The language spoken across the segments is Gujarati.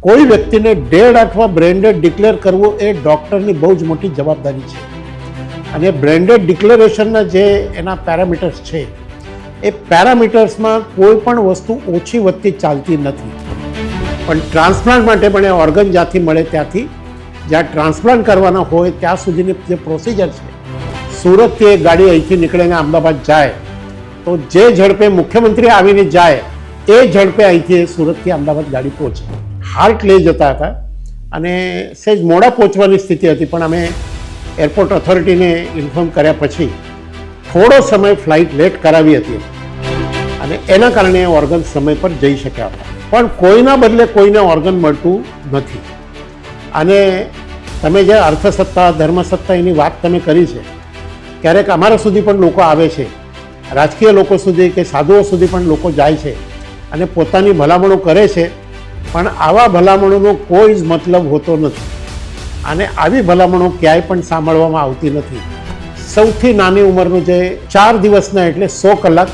કોઈ વ્યક્તિને ડેડ અથવા બ્રેન્ડેડ ડિક્લેર કરવું એ ડૉક્ટરની બહુ જ મોટી જવાબદારી છે. અને બ્રેન્ડેડ ડિક્લેરેશનના જે એના પેરામીટર્સ છે એ પેરામીટર્સમાં કોઈ પણ વસ્તુ ઓછી વધતી ચાલતી નથી. પણ ટ્રાન્સપ્લાન્ટ માટે પણ એ ઓર્ગન જ્યાંથી મળે ત્યાંથી જ્યાં ટ્રાન્સપ્લાન્ટ કરવાના હોય ત્યાં સુધીની જે પ્રોસિજર છે, સુરતથી એક ગાડી અહીંથી નીકળીને અમદાવાદ જાય તો જે ઝડપે મુખ્યમંત્રી આવીને જાય એ ઝડપે અહીંથી સુરતથી અમદાવાદ ગાડી પહોંચે. હાર્ટ લઈ જતા હતા અને સહેજ મોડા પહોંચવાની સ્થિતિ હતી, પણ અમે એરપોર્ટ ઓથોરિટીને ઇન્ફોર્મ કર્યા પછી થોડો સમય ફ્લાઇટ લેટ કરાવી હતી અને એના કારણે ઓર્ગન સમય પર જઈ શક્યા હતા. પણ કોઈના બદલે કોઈને ઓર્ગન મળતું નથી. અને તમે જે અર્થસત્તા, ધર્મસત્તા એની વાત તમે કરી છે, ક્યારેક અમારા સુધી પણ લોકો આવે છે, રાજકીય લોકો સુધી કે સાધુઓ સુધી પણ લોકો જાય છે અને પોતાની ભલામણો કરે છે, પણ આવા ભલામણોનો કોઈ જ મતલબ હોતો નથી અને આવી ભલામણો ક્યાંય પણ સાંભળવામાં આવતી નથી. સૌથી નાની ઉંમરનું જે 4 દિવસના એટલે 100 કલાક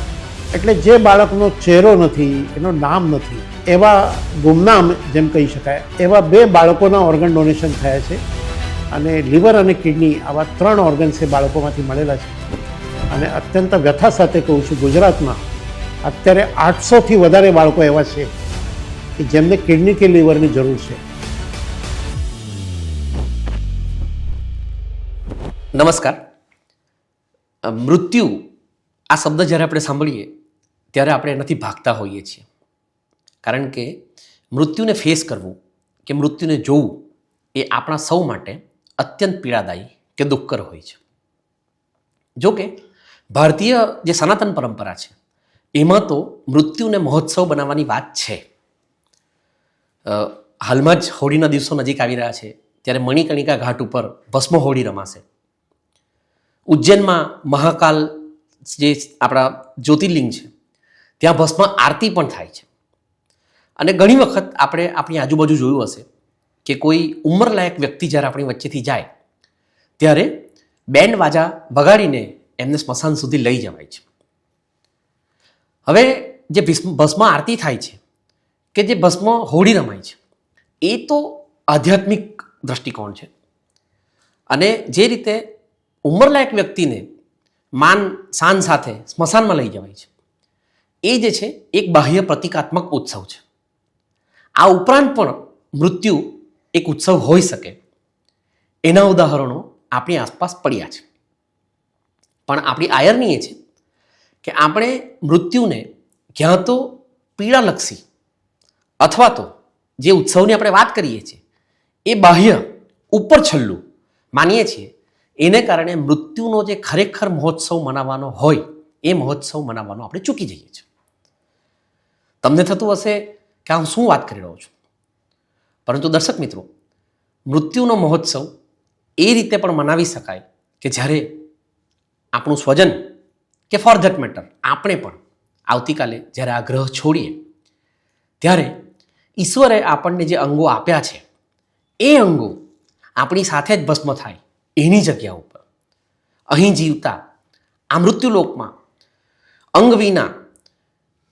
એટલે જે બાળકનો ચહેરો નથી, એનું નામ નથી, એવા ગુમનામ જેમ કહી શકાય એવા 2 બાળકોના ઓર્ગન ડોનેશન થયા છે અને લીવર અને કિડની આવા 3 ઓર્ગન્સ એ બાળકોમાંથી મળેલા છે. અને અત્યંત વ્યથા સાથે કહું છું, ગુજરાતમાં અત્યારે 800થી વધારે બાળકો એવા છે કે જેમને કિડની કે લીવરની જરૂર છે. નમસ્કાર. મૃત્યુ આ શબ્દ જ્યારે આપણે સાંભળીએ ત્યારે આપણે એનાથી ભાગતા હોઈએ છીએ, કારણ કે મૃત્યુને ફેસ કરવું કે મૃત્યુને જોવું એ આપણા સૌ માટે અત્યંત પીડાદાયી કે દુઃખકર હોય છે. જો કે ભારતીય જે સનાતન પરંપરા છે એમાં તો મૃત્યુને મહોત્સવ બનાવવાની વાત છે. હાલમાં જ હોળીના દિવસો નજીક આવી રહ્યા છે ત્યારે મણિકર્ણિકા ઘાટ ઉપર ભસ્મ હોળી રમાશે. ઉજ્જૈનમાં મહાકાલ જે આપણા જ્યોતિર્લિંગ છે ત્યાં ભસ્મ આરતી પણ થાય છે. અને ઘણી વખત આપણે આપણી આજુબાજુ જોયું હશે કે કોઈ ઉંમરલાયક વ્યક્તિ જ્યારે આપણી વચ્ચેથી જાય ત્યારે બેન્ડ વાજા વગાડીને એમને સ્મશાન સુધી લઈ જવાય છે. હવે જે ભસ્મ આરતી થાય છે કે જે ભસ્મ હોળી રમાય છે એ તો આધ્યાત્મિક દ્રષ્ટિકોણ છે. અને જે રીતે ઉંમરલાયક વ્યક્તિને માન શાન સાથે સ્મશાનમાં લઈ જવાય છે એ જે છે એક બાહ્ય પ્રતિકાત્મક ઉત્સવ છે. આ ઉપરાંત પણ મૃત્યુ એક ઉત્સવ હોઈ શકે એના ઉદાહરણો આપણી આસપાસ પડ્યા છે. પણ આપણી આયરની એ છે કે આપણે મૃત્યુને ક્યાં તો પીડાલક્ષી અથવા તો જે ઉત્સવની આપણે વાત કરીએ છીએ એ બાહ્ય ઉપર છલ્લું માનીએ છીએ. એને કારણે મૃત્યુનો જે ખરેખર મહોત્સવ મનાવવાનો હોય એ મહોત્સવ મનાવવાનો આપણે ચૂકી જઈએ છીએ. તમને થતું હશે કે હું શું વાત કરી રહ્યો છું, પરંતુ દર્શક મિત્રો, મૃત્યુનો મહોત્સવ એ રીતે પણ મનાવી શકાય કે જ્યારે આપણું સ્વજન કે ફોર ધેટ મેટર આપણે પણ આવતીકાલે જ્યારે આ ગ્રહ છોડીએ ત્યારે ઈશ્વરે આપણને જે અંગો આપ્યા છે એ અંગો આપણી સાથે જ ભસ્મ થાય એની જગ્યા ઉપર અહીં જીવતા આ મૃત્યુલોકમાં અંગ વિના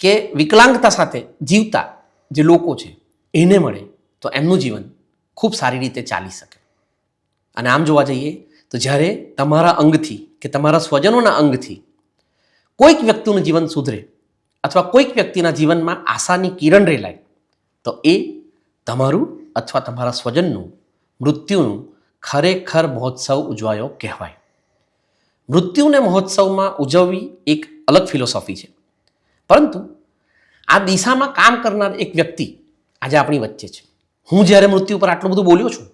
કે વિકલાંગતા સાથે જીવતા જે લોકો છે એને મળે તો એમનું જીવન ખૂબ સારી રીતે ચાલી શકે. અને આમ જોવા જઈએ તો જ્યારે તમારા અંગથી કે તમારા સ્વજનોના અંગથી કોઈક વ્યક્તિનું જીવન સુધરે અથવા કોઈક વ્યક્તિના જીવનમાં આશાની કિરણ રેલાય તો એ તમારું અથવા તમારા સ્વજનનું મૃત્યુનું ખરેખર મહોત્સવ ઉજવાયો કહેવાય. મૃત્યુને મહોત્સવમાં ઉજવવી એક અલગ ફિલોસોફી છે, પરંતુ આ દિશામાં કામ કરનાર એક વ્યક્તિ આજે આપણી વચ્ચે છે. હું જ્યારે મૃત્યુ પર આટલું બધું બોલ્યો છું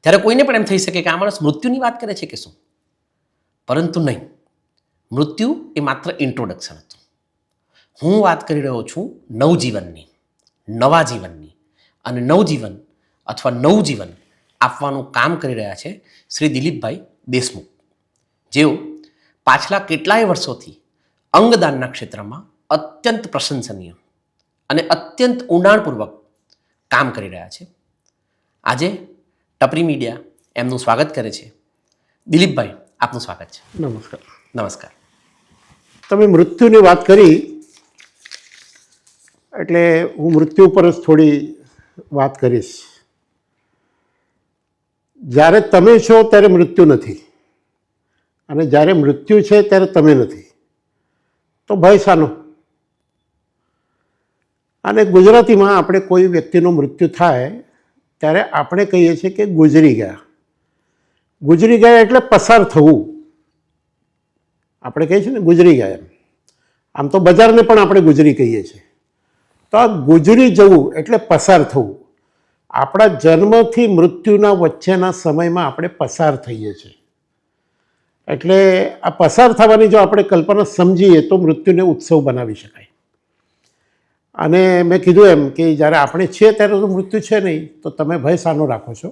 ત્યારે કોઈને પણ એમ થઈ શકે કે આ માણસ મૃત્યુની વાત કરે છે કે શું, પરંતુ નહીં. મૃત્યુ એ માત્ર ઇન્ટ્રોડક્શન હતું. હું વાત કરી રહ્યો છું નવજીવનની, નવા જીવનની. અને નવજીવન અથવા નવું જીવન આપવાનું કામ કરી રહ્યા છે શ્રી દિલીપભાઈ દેશમુખ, જેઓ પાછલા કેટલાય વર્ષોથી અંગદાનના ક્ષેત્રમાં અત્યંત પ્રશંસનીય અને અત્યંત ઊંડાણપૂર્વક કામ કરી રહ્યા છે. આજે ટપરી મીડિયા એમનું સ્વાગત કરે છે. દિલીપભાઈ, આપનું સ્વાગત છે. નમસ્કાર. નમસ્કાર. તમે મૃત્યુની વાત કરી એટલે હું મૃત્યુ પર જ થોડી વાત કરીશ. જ્યારે તમે છો ત્યારે મૃત્યુ નથી, અને જ્યારે મૃત્યુ છે ત્યારે તમે નથી, તો ભય શાનો? અને ગુજરાતીમાં આપણે કોઈ વ્યક્તિનું મૃત્યુ થાય ત્યારે આપણે કહીએ છીએ કે ગુજરી ગયા. ગુજરી ગયા એટલે પસાર થવું. આપણે કહીએ છીએ ને ગુજરી ગયા એમ. આમ તો બજારને પણ આપણે ગુજરી કહીએ છીએ. તો આ ગુજરી જવું એટલે પસાર થવું. આપણા જન્મથી મૃત્યુના વચ્ચેના સમયમાં આપણે પસાર થઈએ છીએ. એટલે આ પસાર થવાની જો આપણે કલ્પના સમજીએ તો મૃત્યુને ઉત્સવ બનાવી શકાય. અને મેં કીધું એમ કે જ્યારે આપણે છીએ ત્યારે તો મૃત્યુ છે નહીં, તો તમે ભય શાનો રાખો છો?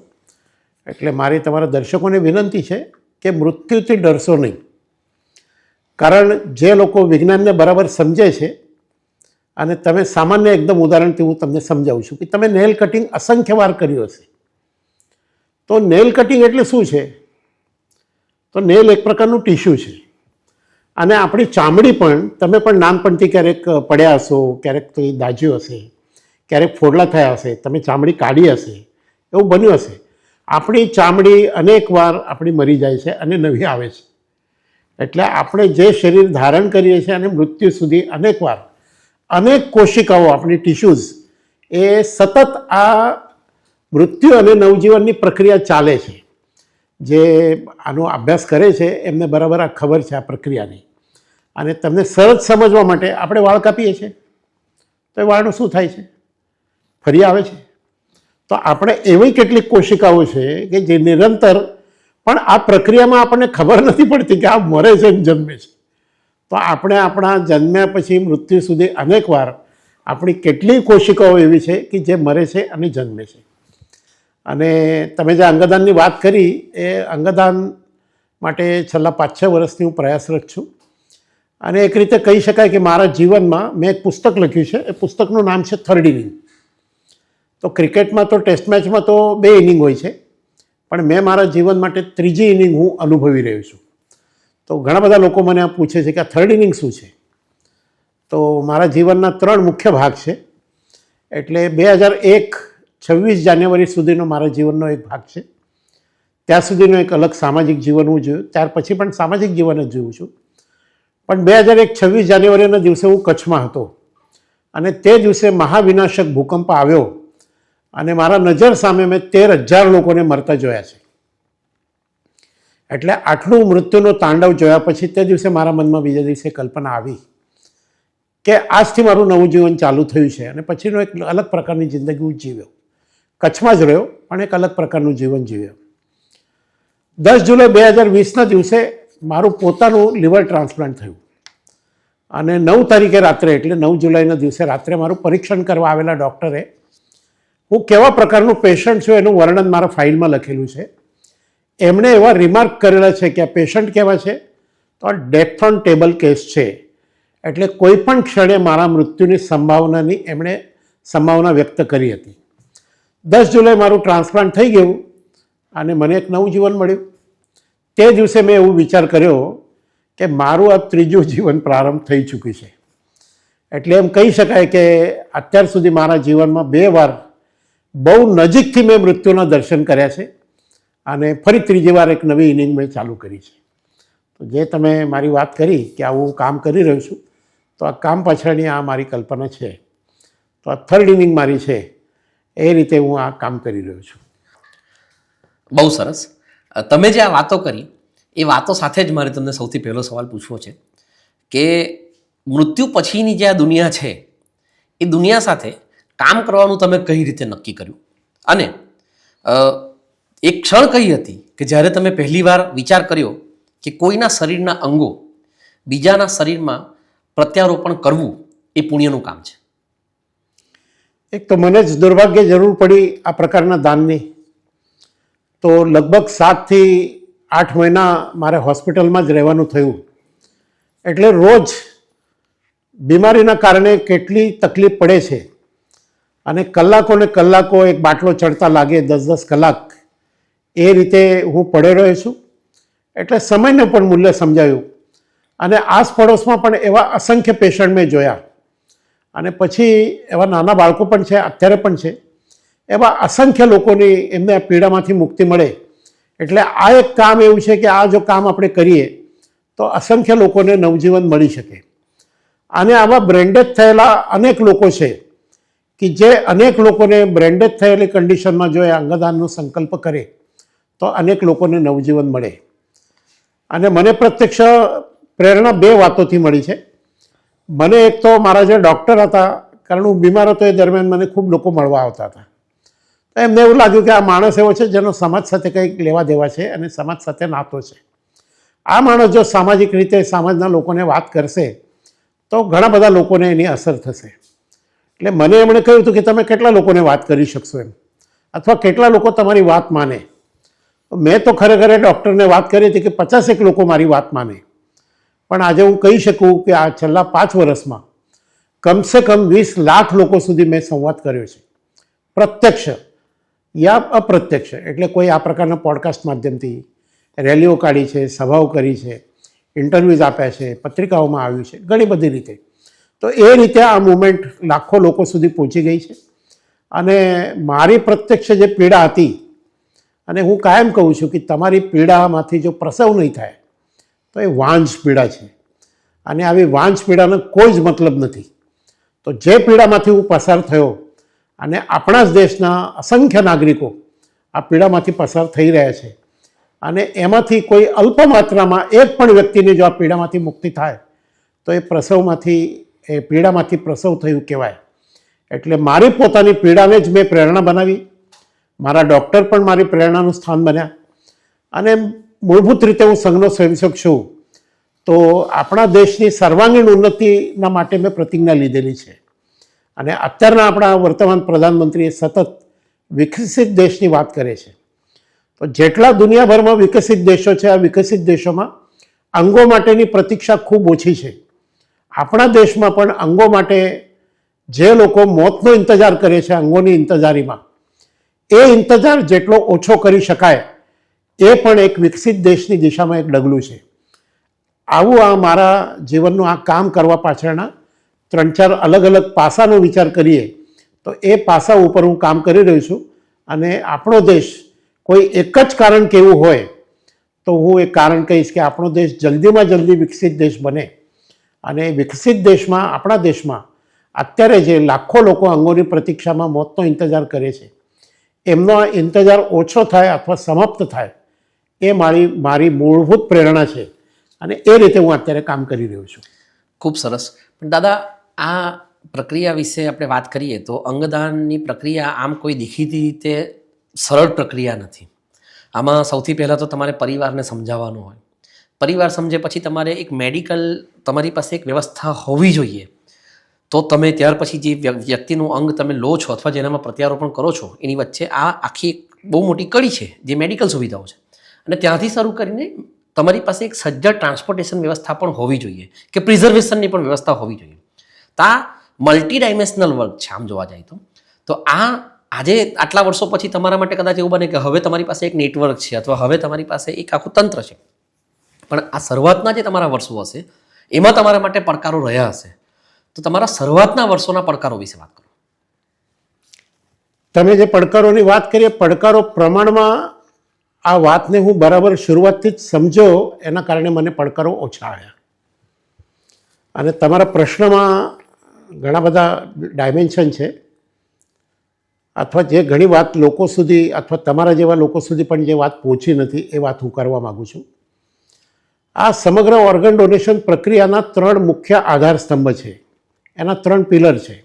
એટલે મારી તમારા દર્શકોને વિનંતી છે કે મૃત્યુથી ડરશો નહીં. કારણ જે લોકો વિજ્ઞાનને બરાબર સમજે છે, અને તમે સામાન્ય એકદમ ઉદાહરણથી હું તમને સમજાવું છું કે તમે નેલ કટિંગ અસંખ્ય વાર કર્યું હશે. તો નેલ કટિંગ એટલે શું છે? તો નેલ એક પ્રકારનું ટીશ્યુ છે. અને આપણી ચામડી પણ, તમે પણ નાનપણથી ક્યારેક પડ્યા હશો, ક્યારેક તો દાજ્યું હશે, ક્યારેક ફોડલા થયા હશે, તમે ચામડી કાઢી હશે, એવું બન્યું હશે. આપણી ચામડી અનેક વાર આપણી મરી જાય છે અને નવી આવે છે. એટલે આપણે જે શરીર ધારણ કરીએ છીએ અને મૃત્યુ સુધી અનેક વાર અનેક કોશિકાઓ, આપણી ટિશ્યુઝ, એ સતત આ મૃત્યુ અને નવજીવનની પ્રક્રિયા ચાલે છે. જે આનો અભ્યાસ કરે છે એમને બરાબર આ ખબર છે આ પ્રક્રિયાની. અને તમને સરળ સમજવા માટે આપણે વાળ કાપીએ છીએ, તો એ વાળનું શું થાય છે? ફરી આવે છે. તો આપણે એવી કેટલીક કોશિકાઓ છે કે જે નિરંતર, પણ આ પ્રક્રિયામાં આપણને ખબર નથી પડતી કે આ મરે છે અને જન્મે છે. તો આપણે આપણા જન્મ્યા પછી મૃત્યુ સુધી અનેક વાર આપણી કેટલીય કોશિકાઓ એવી છે કે જે મરે છે અને જન્મે છે. અને તમે જે અંગદાનની વાત કરી, એ અંગદાન માટે છેલ્લા 5-6 વર્ષથી હું પ્રયાસરત છું. અને એક રીતે કહી શકાય કે મારા જીવનમાં મેં એક પુસ્તક લખ્યું છે. એ પુસ્તકનું નામ છે થર્ડ ઇનિંગ. તો ક્રિકેટમાં તો ટેસ્ટ મેચમાં તો 2 ઇનિંગ હોય છે, પણ મેં મારા જીવન માટે 3જી ઇનિંગ હું અનુભવી રહ્યો છું. તો ઘણા બધા લોકો મને આ પૂછે છે કે આ થર્ડ ઇનિંગ શું છે? તો મારા જીવનના 3 મુખ્ય ભાગ છે. એટલે 2001 26 જાન્યુઆરી સુધીનો મારા જીવનનો એક ભાગ છે. ત્યાં સુધીનો એક અલગ સામાજિક જીવન હું જોયું. ત્યાર પછી પણ સામાજિક જીવન જ જોઉં છું. પણ 2001 26 જાન્યુઆરીના દિવસે હું કચ્છમાં હતો, અને તે દિવસે મહાવિનાશક ભૂકંપ આવ્યો, અને મારા નજર સામે મેં 13,000 લોકોને મરતા જોયા છે. એટલે આટલું મૃત્યુનો તાંડવ જોયા પછી તે દિવસે મારા મનમાં બીજા દિવસે કલ્પના આવી કે આજથી મારું નવું જીવન ચાલુ થયું છે. અને પછીનો એક અલગ પ્રકારની જિંદગી હું જીવ્યો. કચ્છમાં જ રહ્યો, પણ એક અલગ પ્રકારનું જીવન જીવ્યો. 10 જુલાઈ 2020ના દિવસે મારું પોતાનું લિવર ટ્રાન્સપ્લાન્ટ થયું. અને 9 તારીખે રાત્રે, એટલે 9 જુલાઈના દિવસે રાત્રે મારું પરીક્ષણ કરવા આવેલા ડૉક્ટરે, હું કેવા પ્રકારનું પેશન્ટ છું એનું વર્ણન મારા ફાઇલમાં લખેલું છે. એમણે એવા રિમાર્ક કરેલા છે કે આ પેશન્ટ કેવા છે, તો આ ડેથ ઓન ટેબલ કેસ છે. એટલે કોઈ પણ ક્ષણે મારા મૃત્યુની સંભાવનાની એમણે સંભાવના વ્યક્ત કરી હતી. 10 જુલાઈ મારું ટ્રાન્સપ્લાન્ટ થઈ ગયું અને મને એક નવું જીવન મળ્યું. તે દિવસે મેં એવું વિચાર કર્યો કે મારું આ 3જું જીવન પ્રારંભ થઈ ચૂક્યું છે. એટલે એમ કહી શકાય કે અત્યાર સુધી મારા જીવનમાં 2 વાર બહુ નજીકથી મેં મૃત્યુના દર્શન કર્યા છે, અને ફરી 3જી વાર એક નવી ઇનિંગ મેં ચાલુ કરી છે. તો જે તમે મારી વાત કરી કે આવું કામ કરી રહ્યો છું, તો આ કામ પાછળની આ મારી કલ્પના છે. તો આ થર્ડ ઇનિંગ મારી છે, એ રીતે હું આ કામ કરી રહ્યો છું. બહુ સરસ. તમે જે આ વાતો કરી, એ વાતો સાથે જ મારે તમને સૌથી પહેલો સવાલ પૂછવો છે કે મૃત્યુ પછીની જે આ દુનિયા છે, એ દુનિયા સાથે કામ કરવાનું તમે કઈ રીતે નક્કી કર્યું? અને એક ક્ષણ કઈ હતી કે જ્યારે તમે પહેલીવાર વિચાર કર્યો કે કોઈના શરીરના અંગો બીજાના શરીરમાં પ્રત્યારોપણ કરવું એ પુણ્યનું કામ છે? એક તો મને જ દુર્ભાગ્ય જરૂર પડી આ પ્રકારના દાનની. તો લગભગ 7 થી 8 મહિના મારે હોસ્પિટલમાં જ રહેવાનું થયું. એટલે રોજ બીમારીના કારણે કેટલી તકલીફ પડે છે, અને કલાકોને કલાકો એક બાટલો ચડતા લાગે, 10-10 કલાક એ રીતે હું પડ્યો રહ્યો છું. એટલે સમયને પણ મૂલ્ય સમજાયું. અને આસપડોશમાં પણ એવા અસંખ્ય પેશન્ટ મેં જોયા. અને પછી એવા નાના બાળકો પણ છે, અત્યારે પણ છે, એવા અસંખ્ય લોકોની એમને આ પીડામાંથી મુક્તિ મળે. એટલે આ એક કામ એવું છે કે આ જો કામ આપણે કરીએ તો અસંખ્ય લોકોને નવજીવન મળી શકે. અને આવા બ્રેન્ડેજ થયેલા અનેક લોકો છે કે જે અનેક લોકોને બ્રેન્ડેજ થયેલી કન્ડિશનમાં જો એ અંગદાનનો સંકલ્પ કરે તો અનેક લોકોને નવજીવન મળે. અને મને પ્રત્યક્ષ પ્રેરણા બે વાતોથી મળી છે. મને એક તો મારા જે ડૉક્ટર હતા, કારણ હું બીમાર હતો એ દરમિયાન મને ખૂબ લોકો મળવા આવતા હતા. તો એમને એવું લાગ્યું કે આ માણસ એવો છે જેનો સમાજ સાથે કંઈક લેવા દેવા છે અને સમાજ સાથે નાતો છે. આ માણસ જો સામાજિક રીતે સમાજના લોકોને વાત કરશે તો ઘણા બધા લોકોને એની અસર થશે. એટલે મને એમણે કહ્યું હતું કે તમે કેટલા લોકોને વાત કરી શકશો એમ, અથવા કેટલા લોકો તમારી વાત માને. મેં તો ખરેખર ડૉક્ટરને વાત કરી હતી કે 50 લોકો મારી વાત માને. પણ આજે હું કહી શકું કે આ છેલ્લા 5 વર્ષમાં કમસે કમ 20 લાખ લોકો સુધી મેં સંવાદ કર્યો છે, પ્રત્યક્ષ યા અપ્રત્યક્ષ. એટલે કોઈ આ પ્રકારના પોડકાસ્ટ માધ્યમથી રેલીઓ કાઢી છે, સભાઓ કરી છે, ઇન્ટરવ્યૂઝ આપ્યા છે, પત્રિકાઓમાં આવ્યું છે, ઘણી બધી રીતે. તો એ રીતે આ મુવમેન્ટ લાખો લોકો સુધી પહોંચી ગઈ છે. અને મારી પ્રત્યક્ષ જે પીડા હતી, અને હું કાયમ કહું છું કે તમારી પીડામાંથી જો પ્રસવ નહીં થાય તો એ વાંઝ પીડા છે. અને આવી વાંઝ પીડાનો કોઈ જ મતલબ નથી. તો જે પીડામાંથી હું પસાર થયો, અને આપણા જ દેશના અસંખ્ય નાગરિકો આ પીડામાંથી પસાર થઈ રહ્યા છે, અને એમાંથી કોઈ અલ્પ માત્રામાં એક પણ વ્યક્તિની જો આ પીડામાંથી મુક્તિ થાય તો એ પીડામાંથી પ્રસવ થયું કહેવાય. એટલે મારી પોતાની પીડાને જ મેં પ્રેરણા બનાવી. મારા ડૉક્ટર પણ મારી પ્રેરણાનું સ્થાન બન્યા. અને મૂળભૂત રીતે હું સંઘનો સ્વયંસેવક છું. તો આપણા દેશની સર્વાંગીણ ઉન્નતિના માટે મેં પ્રતિજ્ઞા લીધેલી છે. અને અત્યારના આપણા વર્તમાન પ્રધાનમંત્રીએ સતત વિકસિત દેશની વાત કરે છે. તો જેટલા દુનિયાભરમાં વિકસિત દેશો છે, આ વિકસિત દેશોમાં અંગો માટેની પ્રતીક્ષા ખૂબ ઓછી છે. આપણા દેશમાં પણ અંગો માટે જે લોકો મોતનો ઇંતજાર કરે છે અંગોની ઇંતજારીમાં, એ ઇંતજાર જેટલો ઓછો કરી શકાય એ પણ એક વિકસિત દેશની દિશામાં એક ડગલું છે. આવું આ મારા જીવનનું આ કામ કરવા પાછળના 3-4 અલગ અલગ પાસાનો વિચાર કરીએ તો એ પાસા ઉપર હું કામ કરી રહ્યો છું. અને આપણો દેશ કોઈ એક જ કારણ કેવું હોય તો હું એક કારણ કહીશ કે આપણો દેશ જલ્દીમાં જલ્દી વિકસિત દેશ બને. અને વિકસિત દેશમાં, આપણા દેશમાં અત્યારે જે લાખો લોકો અંગોની પ્રતીક્ષામાં મોતનો ઇંતજાર કરે છે, એમનો આ ઇંતજાર ઓછો થાય અથવા સમાપ્ત થાય એ મારી મૂળભૂત પ્રેરણા છે. અને એ રીતે હું અત્યારે કામ કરી રહ્યો છું. ખૂબ સરસ. પણ દાદા, આ પ્રક્રિયા વિશે આપણે વાત કરીએ તો અંગદાનની પ્રક્રિયા આમ કોઈ દેખીતી રીતે સરળ પ્રક્રિયા નથી. આમાં સૌથી પહેલાં તો તમારે પરિવારને સમજાવવાનું હોય. પરિવાર સમજે પછી તમારે એક મેડિકલ, તમારી પાસે એક વ્યવસ્થા હોવી જોઈએ. તો તમે ત્યાર પછી જે વ્યક્તિનું અંગ તમે લો છો અથવા જેનામાં પ્રત્યારોપણ કરો છો એની વચ્ચે આ આખી એક બહુ મોટી કડી છે જે મેડિકલ સુવિધાઓ છે. અને ત્યાંથી શરૂ કરીને તમારી પાસે એક સજ્જડ ટ્રાન્સપોર્ટેશન વ્યવસ્થા પણ હોવી જોઈએ કે પ્રિઝર્વેશનની પણ વ્યવસ્થા હોવી જોઈએ. તો આ મલ્ટી ડાયમેન્શનલ વર્ક છે આમ જોવા જાય તો આ આજે આટલા વર્ષો પછી તમારા માટે કદાચ એવું બને કે હવે તમારી પાસે એક નેટવર્ક છે અથવા હવે તમારી પાસે એક આખું તંત્ર છે. પણ આ શરૂઆતના જે તમારા વર્ષો હશે એમાં તમારા માટે પડકારો રહ્યા હશે. તો તમારા શરૂઆતના વર્ષોના પડકારો વિશે વાત કરો. તમે જે પડકારોની વાત કરીએ, પડકારો પ્રમાણમાં આ વાતને હું બરાબર શરૂઆતથી જ સમજો એના કારણે મને પડકારો ઓછા આવ્યા. અને તમારા પ્રશ્નમાં ઘણા બધા ડાયમેન્શન છે, અથવા જે ઘણી વાત લોકો સુધી અથવા તમારા જેવા લોકો સુધી પણ જે વાત પહોંચી નથી એ વાત હું કરવા માગું છું. આ સમગ્ર ઓર્ગન ડોનેશન પ્રક્રિયાના 3 મુખ્ય આધાર સ્તંભ છે. એના 3 પિલર છે.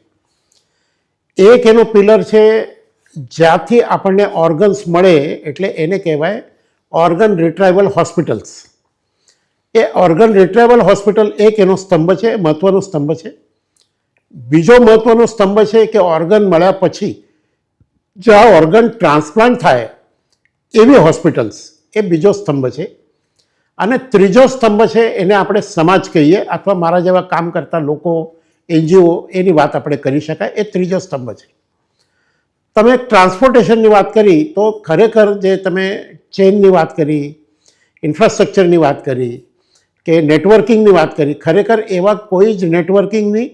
એક એનો પિલર છે જ્યાંથી આપણને ઓર્ગન્સ મળે એટલે એને કહેવાય ઓર્ગન રિટ્રાઇવલ હોસ્પિટલ્સ. એ ઓર્ગન રિટ્રાઇવલ હોસ્પિટલ એક એનો સ્તંભ છે, મહત્ત્વનો સ્તંભ છે. બીજો મહત્ત્વનો સ્તંભ છે કે ઓર્ગન મળ્યા પછી જ્યાં ઓર્ગન ટ્રાન્સપ્લાન્ટ થાય એવી હોસ્પિટલ્સ, એ બીજો સ્તંભ છે. અને ત્રીજો સ્તંભ છે એને આપણે સમાજ કહીએ અથવા મારા જેવા કામ કરતા લોકો, NGO, એની વાત આપણે કરી શકાય. એ ત્રીજો સ્તંભ છે. તમે ટ્રાન્સપોર્ટેશનની વાત કરી તો ખરેખર જે તમે ચેઇનની વાત કરી, ઇન્ફ્રાસ્ટ્રક્ચરની વાત કરી કે નેટવર્કિંગની વાત કરી, ખરેખર એવા કોઈ જ નેટવર્કિંગની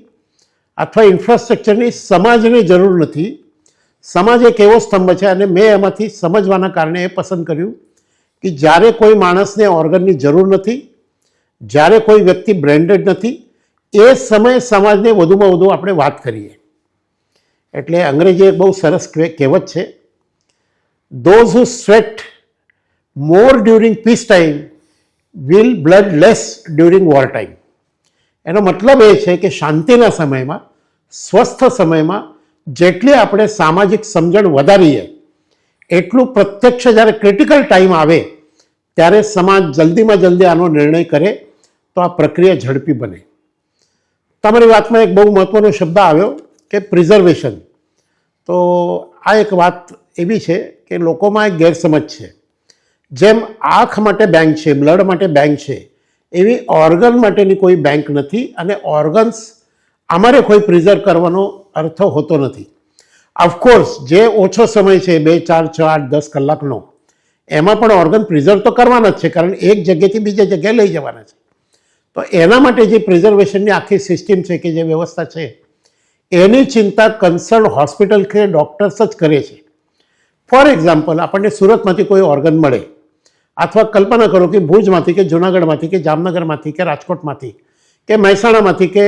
અથવા ઇન્ફ્રાસ્ટ્રક્ચરની સમાજની જરૂર નથી. સમાજ એક એવો સ્તંભ છે અને મેં એમાંથી સમજવાના કારણે એ પસંદ કર્યું કે જ્યારે કોઈ માણસને ઓર્ગનની જરૂર નથી, જ્યારે કોઈ વ્યક્તિ બ્રેન્ડેડ નથી, એ સમયે સમાજને વધુમાં વધુ આપણે વાત કરીએ. એટલે અંગ્રેજી એક બહુ સરસ કહેવત છે, those who sweat more during peace time will blood less during war time. એનો મતલબ એ છે કે શાંતિના સમયમાં, સ્વસ્થ સમયમાં જેટલી આપણે સામાજિક સમજણ વધારીએ એટલું પ્રત્યક્ષ જ્યારે ક્રિટિકલ ટાઈમ આવે ત્યારે સમાજ જલ્દીમાં જલ્દી આનો નિર્ણય કરે તો આ પ્રક્રિયા ઝડપી બને. તમારી વાતમાં એક બહુ મહત્ત્વનો શબ્દ આવ્યો કે પ્રિઝર્વેશન. તો આ એક વાત એવી છે કે લોકોમાં એક ગેરસમજ છે, જેમ આંખ માટે બેંક છે, બ્લડ માટે બેંક છે, એવી ઓર્ગન માટેની કોઈ બેંક નથી અને ઓર્ગન્સ અમારે કોઈ પ્રિઝર્વ કરવાનો અર્થ હોતો નથી. ઓફકોર્સ જે ઓછો સમય છે 2, 4, 6, 8, 10 કલાકનો, એમાં પણ ઓર્ગન પ્રિઝર્વ તો કરવાના જ છે, કારણ એક જગ્યાએથી બીજી જગ્યાએ લઈ જવાના છે. તો એના માટે જે પ્રિઝર્વેશનની આખી સિસ્ટમ છે કે જે વ્યવસ્થા છે એની ચિંતા કન્સર્ન હોસ્પિટલ કે ડૉક્ટર્સ જ કરે છે. ફોર એક્ઝામ્પલ, આપણને સુરતમાંથી કોઈ ઓર્ગન મળે અથવા કલ્પના કરો કે ભુજમાંથી કે જૂનાગઢમાંથી કે જામનગરમાંથી કે રાજકોટમાંથી કે મહેસાણામાંથી કે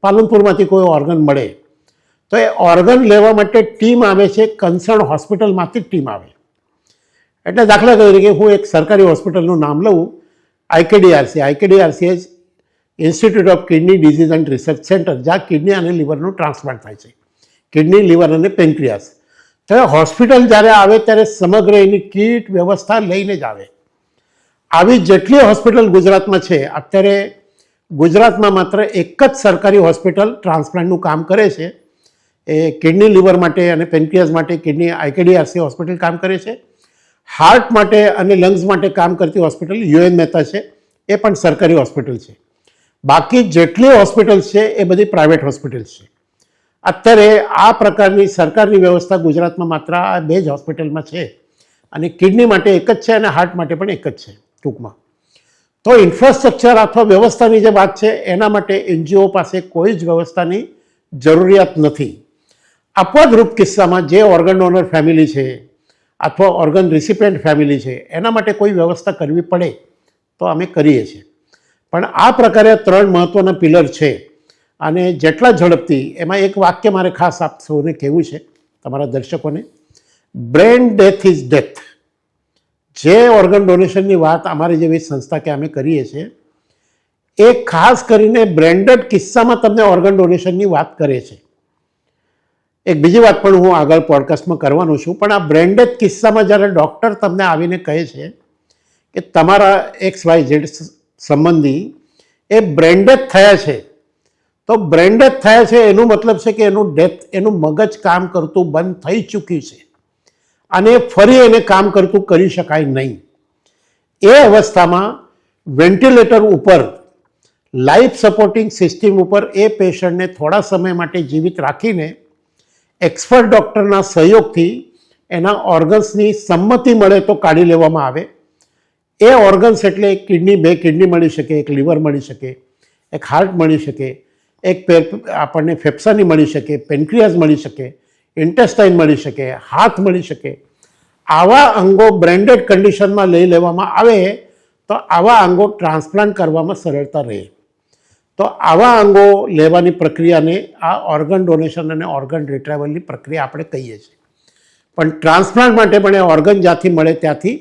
પાલનપુરમાંથી કોઈ ઓર્ગન મળે, તો એ ઓર્ગન લેવા માટે ટીમ આવે છે, કન્સર્ન હોસ્પિટલમાંથી જ ટીમ આવે. એટલે દાખલા તરીકે હું એક સરકારી હોસ્પિટલનું નામ લઉં, IKDRC institute of kidney disease and research centre, જ્યાં કિડની અને લીવરનું ટ્રાન્સપ્લાન્ટ થાય છે, કિડની, લીવર અને પેન્ક્રિયાસ. તો હોસ્પિટલ જ્યારે આવે ત્યારે સમગ્ર એની કીટ વ્યવસ્થા લઈને જ આવે. આવી જેટલી હોસ્પિટલ ગુજરાતમાં છે, અત્યારે ગુજરાતમાં માત્ર એક જ સરકારી હોસ્પિટલ ટ્રાન્સપ્લાન્ટનું કામ કરે છે. એ કિડની, લીવર માટે અને પેન્ક્રિયાસ માટે કિડની આઈકેડીઆરસી હોસ્પિટલ કામ કરે છે. હાર્ટ માટે અને લંગ્સ માટે કામ કરતી હોસ્પિટલ યુએન મહેતા છે, એ પણ સરકારી હોસ્પિટલ છે. બાકી જેટલી હોસ્પિટલ્સ છે એ બધી પ્રાઇવેટ હોસ્પિટલ્સ છે. અત્યારે આ પ્રકારની સરકારની વ્યવસ્થા ગુજરાતમાં માત્ર આ 2 જ હોસ્પિટલમાં છે અને કિડની માટે એક જ છે અને હાર્ટ માટે પણ એક જ છે ટૂંકમાં. તો ઇન્ફ્રાસ્ટ્રક્ચર અથવા વ્યવસ્થાની જે વાત છે એના માટે એનજીઓ પાસે કોઈ જ વ્યવસ્થાની જરૂરિયાત નથી. અપવાદરૂપ કિસ્સામાં જે ઓર્ગન ડોનર ફેમિલી છે અથવા ઓર્ગન રિસિપિયન્ટ ફેમિલી છે એના માટે કોઈ વ્યવસ્થા કરવી પડે તો અમે કરીએ છીએ. પણ આ પ્રકારે 3 મહત્ત્વના પિલર છે અને જેટલા ઝડપથી, એમાં એક વાક્ય મારે ખાસ આપ સૌને કહેવું છે, તમારા દર્શકોને, બ્રેન ડેથ ઇઝ ડેથ. જે ઓર્ગન ડોનેશનની વાત અમારી જેવી સંસ્થા કે અમે કરીએ છીએ એ ખાસ કરીને બ્રેન્ડેડ કિસ્સામાં તમને ઓર્ગન ડોનેશનની વાત કરે છે. એક બીજી વાત પણ હું આગળ પોડકાસ્ટમાં કરવાનો છું, પણ આ બ્રેન્ડેડ કિસ્સામાં જ્યારે ડૉક્ટર તમને આવીને કહે છે કે તમારા XYZ સંબંધી એ બ્રેન્ડેડ થયા છે, તો બ્રેન્ડેડ થયા છે એનું મતલબ છે કે એનું ડેથ, એનું મગજ કામ કરતું બંધ થઈ ચૂક્યું છે અને ફરી એને કામ કરતું કરી શકાય નહીં. એ અવસ્થામાં વેન્ટિલેટર ઉપર, લાઈફ સપોર્ટિંગ સિસ્ટમ ઉપર એ પેશન્ટને થોડા સમય માટે જીવિત રાખીને એક્સપર્ટ ડૉક્ટરના સહયોગથી એના ઓર્ગન્સની સંમતિ મળે તો કાઢી લેવામાં આવે. એ ઓર્ગન્સ એટલે એક કિડની, 2 કિડની મળી શકે, એક લીવર મળી શકે, એક હાર્ટ મળી શકે, એક આપણને ફેફસાની મળી શકે, પેન્ક્રિયાસ મળી શકે, ઇન્ટેસ્ટાઇન મળી શકે, હાથ મળી શકે. આવા અંગો બ્રેન્ડેડ કન્ડિશનમાં લઈ લેવામાં આવે તો આવા અંગો ટ્રાન્સપ્લાન્ટ કરવામાં સરળતા રહે. તો આવા અંગો લેવાની પ્રક્રિયાને આ ઓર્ગન ડોનેશન અને ઓર્ગન રિટ્રાઇવલની પ્રક્રિયા આપણે કહીએ છીએ. પણ ટ્રાન્સપ્લાન્ટ માટે પણ એ ઓર્ગન જ્યાંથી મળે ત્યાંથી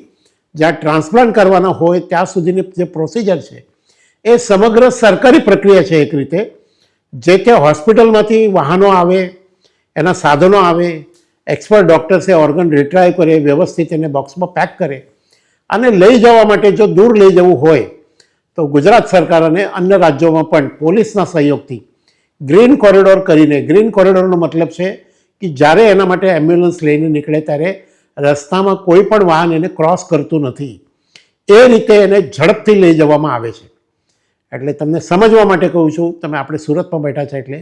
જ્યાં ટ્રાન્સપ્લાન્ટ કરવાના હોય ત્યાં સુધીની જે પ્રોસિજર છે એ સમગ્ર સરકારી પ્રક્રિયા છે. એક રીતે જે કે હોસ્પિટલમાંથી વાહનો આવે, એના સાધનો આવે, એક્સપર્ટ ડૉક્ટર્સે ઓર્ગન રિટ્રાઈવ કરે, વ્યવસ્થિત એને બોક્સમાં પેક કરે અને લઈ જવા માટે જો દૂર લઈ જવું હોય તો ગુજરાત સરકાર અને અન્ય રાજ્યોમાં પણ પોલીસના સહયોગથી ગ્રીન કોરિડોર કરીને, ગ્રીન કોરિડોરનો મતલબ છે કે જ્યારે એના માટે એમ્બ્યુલન્સ લઈને નીકળે ત્યારે રસ્તામાં કોઈ પણ વાહન એને ક્રોસ કરતું નથી, એ રીતે એને ઝડપથી લઈ જવામાં આવે છે. એટલે તમને સમજવા માટે કહું છું, તમે આપણે સુરતમાં બેઠા છે એટલે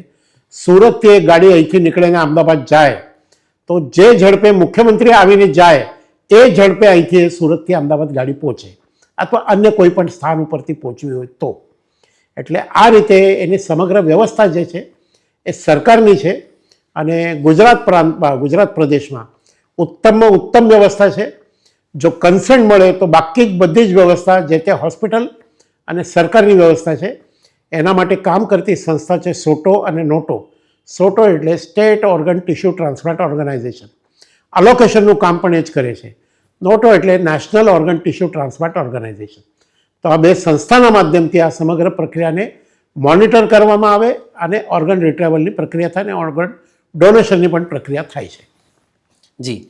સુરતથી એક ગાડી અહીંથી નીકળીને અમદાવાદ જાય તો જે ઝડપે મુખ્યમંત્રી આવીને જાય એ ઝડપે અહીંથી સુરતથી અમદાવાદ ગાડી પહોંચે અથવા અન્ય કોઈ પણ સ્થાન ઉપરથી પહોંચવી હોય તો. એટલે આ રીતે એની સમગ્ર વ્યવસ્થા જે છે એ સરકારની છે અને ગુજરાત પ્રદેશમાં ઉત્તમમાં ઉત્તમ વ્યવસ્થા છે. જો કન્સન્ટ મળે તો બાકી જ બધી જ વ્યવસ્થા જે તે હોસ્પિટલ અને સરકારની વ્યવસ્થા છે એના માટે કામ કરતી સંસ્થા છે સોટો અને નોટો. સોટો એટલે state organ tissue transplant organisation, અલોકેશનનું કામ પણ એ જ કરે છે. નોટો એટલે national organ tissue transplant organisation. તો આ બે સંસ્થાના માધ્યમથી આ સમગ્ર પ્રક્રિયાને મોનિટર કરવામાં આવે અને ઓર્ગન રિટ્રાવલની પ્રક્રિયા થાય અને ઓર્ગન ડોનેશનની પણ પ્રક્રિયા થાય છે. જી,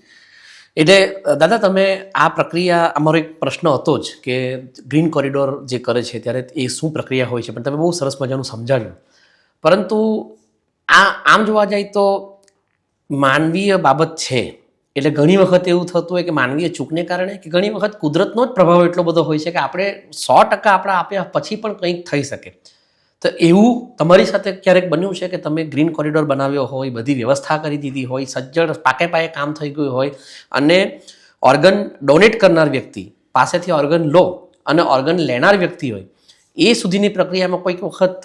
એટલે દાદા તમે આ પ્રક્રિયા, અમારો એક પ્રશ્ન હતો જ કે ગ્રીન કોરિડોર જે કરે છે ત્યારે એ શું પ્રક્રિયા હોય છે, પણ તમે બહુ સરસ મજાનું સમજાવ્યું. પરંતુ આમ જોવા જાય તો માનવીય બાબત છે, એટલે ઘણી વખત એવું થતું હોય કે માનવીય ચૂકને કારણે કે ઘણી વખત કુદરતનો જ પ્રભાવ એટલો બધો હોય છે કે આપણે 100% આપણા આપ્યા પછી પણ કંઈક થઈ શકે. તો એવું તમારી સાથે ક્યારેક બન્યું છે કે તમે ગ્રીન કોરિડોર બનાવ્યો હોય, બધી વ્યવસ્થા કરી દીધી હોય, સજ્જડ પાકે પાયે કામ થઈ ગયું હોય અને ઓર્ગન ડોનેટ કરનાર વ્યક્તિ પાસેથી ઓર્ગન લો અને ઓર્ગન લેનાર વ્યક્તિ હોય એ સુધીની પ્રક્રિયામાં કોઈક વખત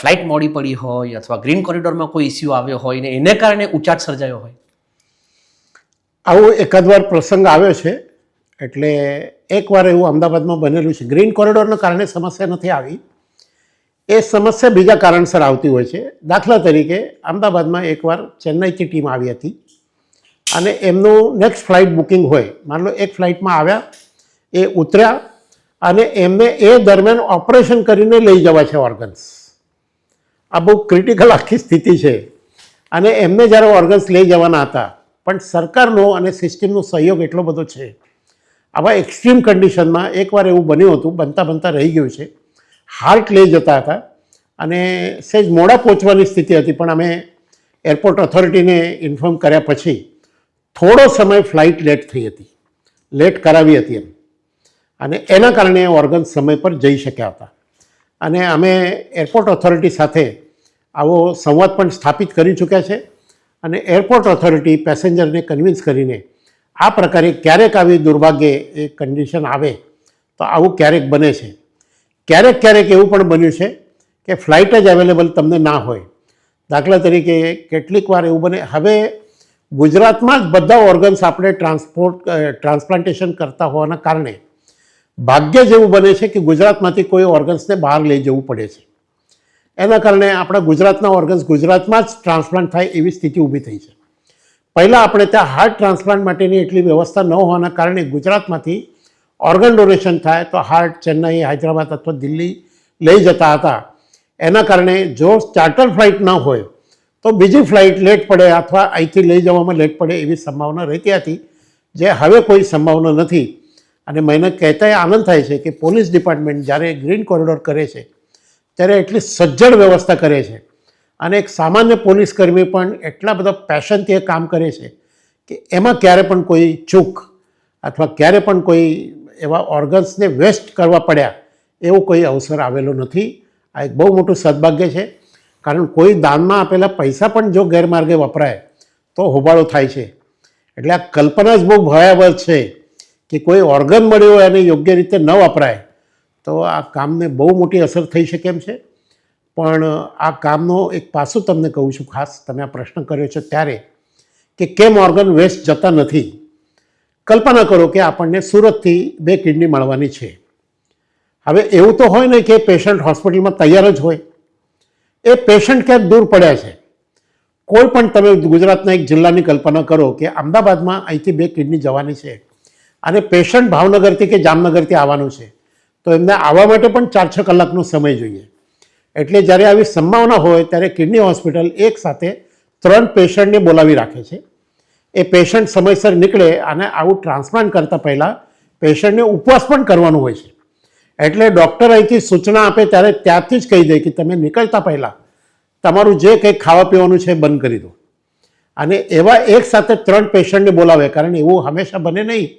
ફ્લાઇટ મોડી પડી હોય અથવા ગ્રીન કોરિડોરમાં કોઈ ઇસ્યુ આવ્યો હોય ને એને કારણે ઉચાટ સર્જાયો હોય? આવો એકાદ વાર પ્રસંગ આવ્યો છે. એટલે એકવાર એવું અમદાવાદમાં બનેલું છે. ગ્રીન કોરિડોરના કારણે સમસ્યા નથી આવી, એ સમસ્યા બીજા કારણસર આવતી હોય છે. દાખલા તરીકે અમદાવાદમાં એકવાર ચેન્નઈથી ટીમ આવી હતી અને એમનું નેક્સ્ટ ફ્લાઇટ બુકિંગ હોય. માન લો એક ફ્લાઇટમાં આવ્યા, એ ઉતર્યા અને એમને એ દરમિયાન ઓપરેશન કરીને લઈ જવા છે ઓર્ગન્સ. આ બહુ ક્રિટિકલ આખી સ્થિતિ છે અને એમને જ્યારે ઓર્ગન્સ લઈ જવાના હતા, પણ સરકારનો અને સિસ્ટમનો સહયોગ એટલો બધો છે. આવા એક્સ્ટ્રીમ કન્ડિશનમાં એકવાર એવું બન્યું હતું, બનતા રહી ગયું છે. હાર્ટ લઈ જતા હતા અને સહેજ મોડા પહોંચવાની સ્થિતિ હતી, પણ અમે એરપોર્ટ ઓથોરિટીને ઇન્ફોર્મ કર્યા પછી થોડો સમય ફ્લાઇટ લેટ થઈ હતી, લેટ કરાવી હતી એમ, અને એના કારણે ઓર્ગન સમય પર જઈ શક્યા હતા. અને અમે એરપોર્ટ ઓથોરિટી સાથે આવો સંવાદ પણ સ્થાપિત કરી ચૂક્યા છે અને એરપોર્ટ ઓથોરિટી પેસેન્જરને કન્વિન્સ કરીને આ પ્રકારે ક્યારેક આવી દુર્ભાગ્યે એ કન્ડિશન આવે તો આવું ક્યારેક બને છે. ક્યારેક એવું પણ બન્યું છે કે ફ્લાઇટ જ અવેલેબલ તમને ના હોય. દાખલા તરીકે કેટલીક વાર એવું બને. હવે ગુજરાતમાં જ બધા ઓર્ગન્સ આપણે ટ્રાન્સપ્લાન્ટેશન કરતા હોવાના કારણે ભાગ્ય જેવું બને છે કે ગુજરાતમાંથી કોઈ ઓર્ગન્સને બહાર લઈ જવું પડે છે. એના કારણે આપણા ગુજરાતના ઓર્ગન્સ ગુજરાતમાં જ ટ્રાન્સપ્લાન્ટ થાય એવી સ્થિતિ ઊભી થઈ છે. પહેલાં આપણે ત્યાં હાર્ટ ટ્રાન્સપ્લાન્ટ માટેની એટલી વ્યવસ્થા ન હોવાના કારણે ગુજરાતમાંથી ઓર્ગન ડોનેશન થાય તો હાર્ટ ચેન્નઈ, હૈદરાબાદ અથવા દિલ્હી લઈ જતા હતા. એના કારણે જો ચાર્ટર ફ્લાઇટ ન હોય તો બીજી ફ્લાઇટ લેટ પડે અથવા અહીંથી લઈ જવામાં લેટ પડે એવી સંભાવના રહેતી હતી, જે હવે કોઈ સંભાવના નથી. અને મને કહેતા આનંદ થાય છે કે પોલીસ ડિપાર્ટમેન્ટ જ્યારે ગ્રીન કોરિડોર કરે છે ત્યારે એટલી સજ્જડ વ્યવસ્થા કરે છે અને એક સામાન્ય પોલીસ કર્મી પણ એટલા બધા પેશનથી એ કામ કરે છે કે એમાં ક્યારે પણ કોઈ ચૂક અથવા ક્યારે પણ કોઈ એવા ઓર્ગન્સને વેસ્ટ કરવા પડ્યા એવો કોઈ અવસર આવેલો નથી. આ એક બહુ મોટું સદભાગ્ય છે, કારણ કોઈ દાનમાં આપેલા પૈસા પણ જો ગેરમાર્ગે વપરાય તો હોબાળો થાય છે. એટલે આ કલ્પના જ બહુ ભયાવહ છે કે કોઈ ઓર્ગન મળ્યો હોય અને યોગ્ય રીતે ન વપરાય તો આ કામને બહુ મોટી અસર થઈ શકે એમ છે. પણ આ કામનો એક પાસું તમને કહું છું, ખાસ તમે આ પ્રશ્ન કર્યો છે ત્યારે, કે કેમ ઓર્ગન વેસ્ટ જતા નથી. કલ્પના કરો કે આપણને સુરતથી 2 કિડની મળવાની છે. હવે એવું તો હોય નહીં કે પેશન્ટ હોસ્પિટલમાં તૈયાર જ હોય. એ પેશન્ટ ક્યાંક દૂર પડ્યા છે. કોઈ પણ તમે ગુજરાતના એક જિલ્લાની કલ્પના કરો કે અમદાવાદમાં અહીંથી 2 કિડની જવાની છે અને પેશન્ટ ભાવનગરથી કે જામનગરથી આવવાનું છે, તો એમને આવવા માટે પણ 4-6 કલાકનો સમય જોઈએ. એટલે જ્યારે આવી સંભાવના હોય ત્યારે કિડની હોસ્પિટલ એક સાથે 3 પેશન્ટને બોલાવી રાખે છે. એ પેશન્ટ સમયસર નીકળે અને આવું ટ્રાન્સપ્લાન્ટ કરતાં પહેલાં પેશન્ટને ઉપવાસ પણ કરવાનો હોય છે. એટલે ડૉક્ટર અહીંથી સૂચના આપે ત્યારે ત્યારથી જ કહી દે કે તમે નીકળતા પહેલાં તમારું જે કંઈ ખાવા પીવાનું છે એ બંધ કરી દો. અને એવા એક સાથે 3 પેશન્ટને બોલાવે, કારણ એવું હંમેશા બને નહીં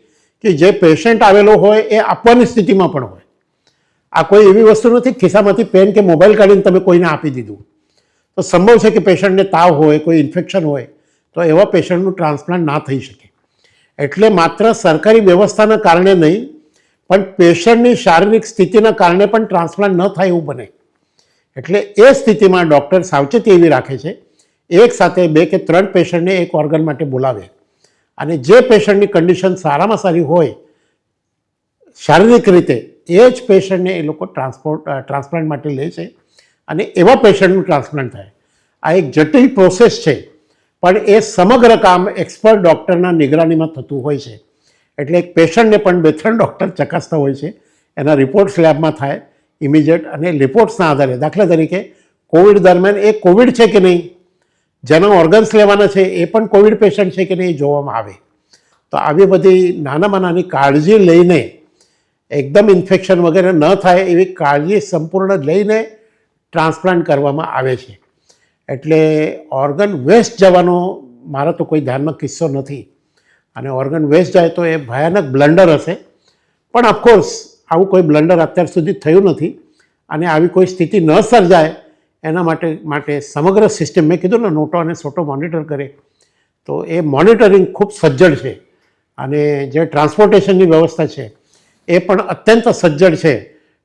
કે જે પેશન્ટ આવેલો હોય એ આપવાની સ્થિતિમાં પણ હોય. આ કોઈ એવી વસ્તુ નથી ખિસ્સામાંથી પેન કે મોબાઈલ કાઢીને તમે કોઈને આપી દીધું. તો સંભવ છે કે પેશન્ટને તાવ હોય, કોઈ ઇન્ફેક્શન હોય, તો એવા પેશન્ટનું ટ્રાન્સપ્લાન્ટ ના થઈ શકે. એટલે માત્ર સરકારી વ્યવસ્થાના કારણે નહીં, પણ પેશન્ટની શારીરિક સ્થિતિના કારણે પણ ટ્રાન્સપ્લાન્ટ ન થાય એવું બને. એટલે એ સ્થિતિમાં ડૉક્ટર સાવચેતી એવી રાખે છે એક સાથે 2 કે 3 પેશન્ટને એક ઓર્ગન માટે બોલાવે અને જે પેશન્ટની કન્ડિશન સારામાં સારી હોય શારીરિક રીતે એ જ પેશન્ટને એ લોકો ટ્રાન્સપ્લાન્ટ માટે લે છે અને એવા પેશન્ટનું ટ્રાન્સપ્લાન્ટ થાય. આ એક જટિલ પ્રોસેસ છે, પણ એ સમગ્ર કામ એક્સપર્ટ ડૉક્ટરના નિગરાનીમાં થતું હોય છે. એટલે એક પેશન્ટને પણ 2-3 ડૉક્ટર ચકાસતા હોય છે. એના રિપોર્ટ્સ લેબમાં થાય ઇમિડિયેટ, અને રિપોર્ટ્સના આધારે દાખલા તરીકે કોવિડ દરમિયાન એ કોવિડ છે કે નહીં, જેના ઓર્ગન્સ લેવાના છે એ પણ કોવિડ પેશન્ટ છે કે નહીં એ જોવામાં આવે. તો આવી બધી નાનામાં નાની કાળજી લઈને એકદમ ઇન્ફેક્શન વગેરે ન થાય એવી કાળજી સંપૂર્ણ લઈને ટ્રાન્સપ્લાન્ટ કરવામાં આવે છે. એટલે ઓર્ગન વેસ્ટ જવાનો મારા તો કોઈ ધ્યાનમાં કિસ્સો નથી, અને ઓર્ગન વેસ્ટ જાય તો એ ભયાનક બ્લન્ડર હશે. પણ ઓફકોર્સ આવું કોઈ બ્લન્ડર અત્યાર સુધી થયું નથી, અને આવી કોઈ સ્થિતિ ન સર્જાય એના માટે સમગ્ર સિસ્ટમ, મેં કીધું ને નોટો અને સોટો મોનિટર કરે, તો એ મોનિટરિંગ ખૂબ સજ્જડ છે. અને જે ટ્રાન્સપોર્ટેશનની વ્યવસ્થા છે એ પણ અત્યંત સજ્જડ છે.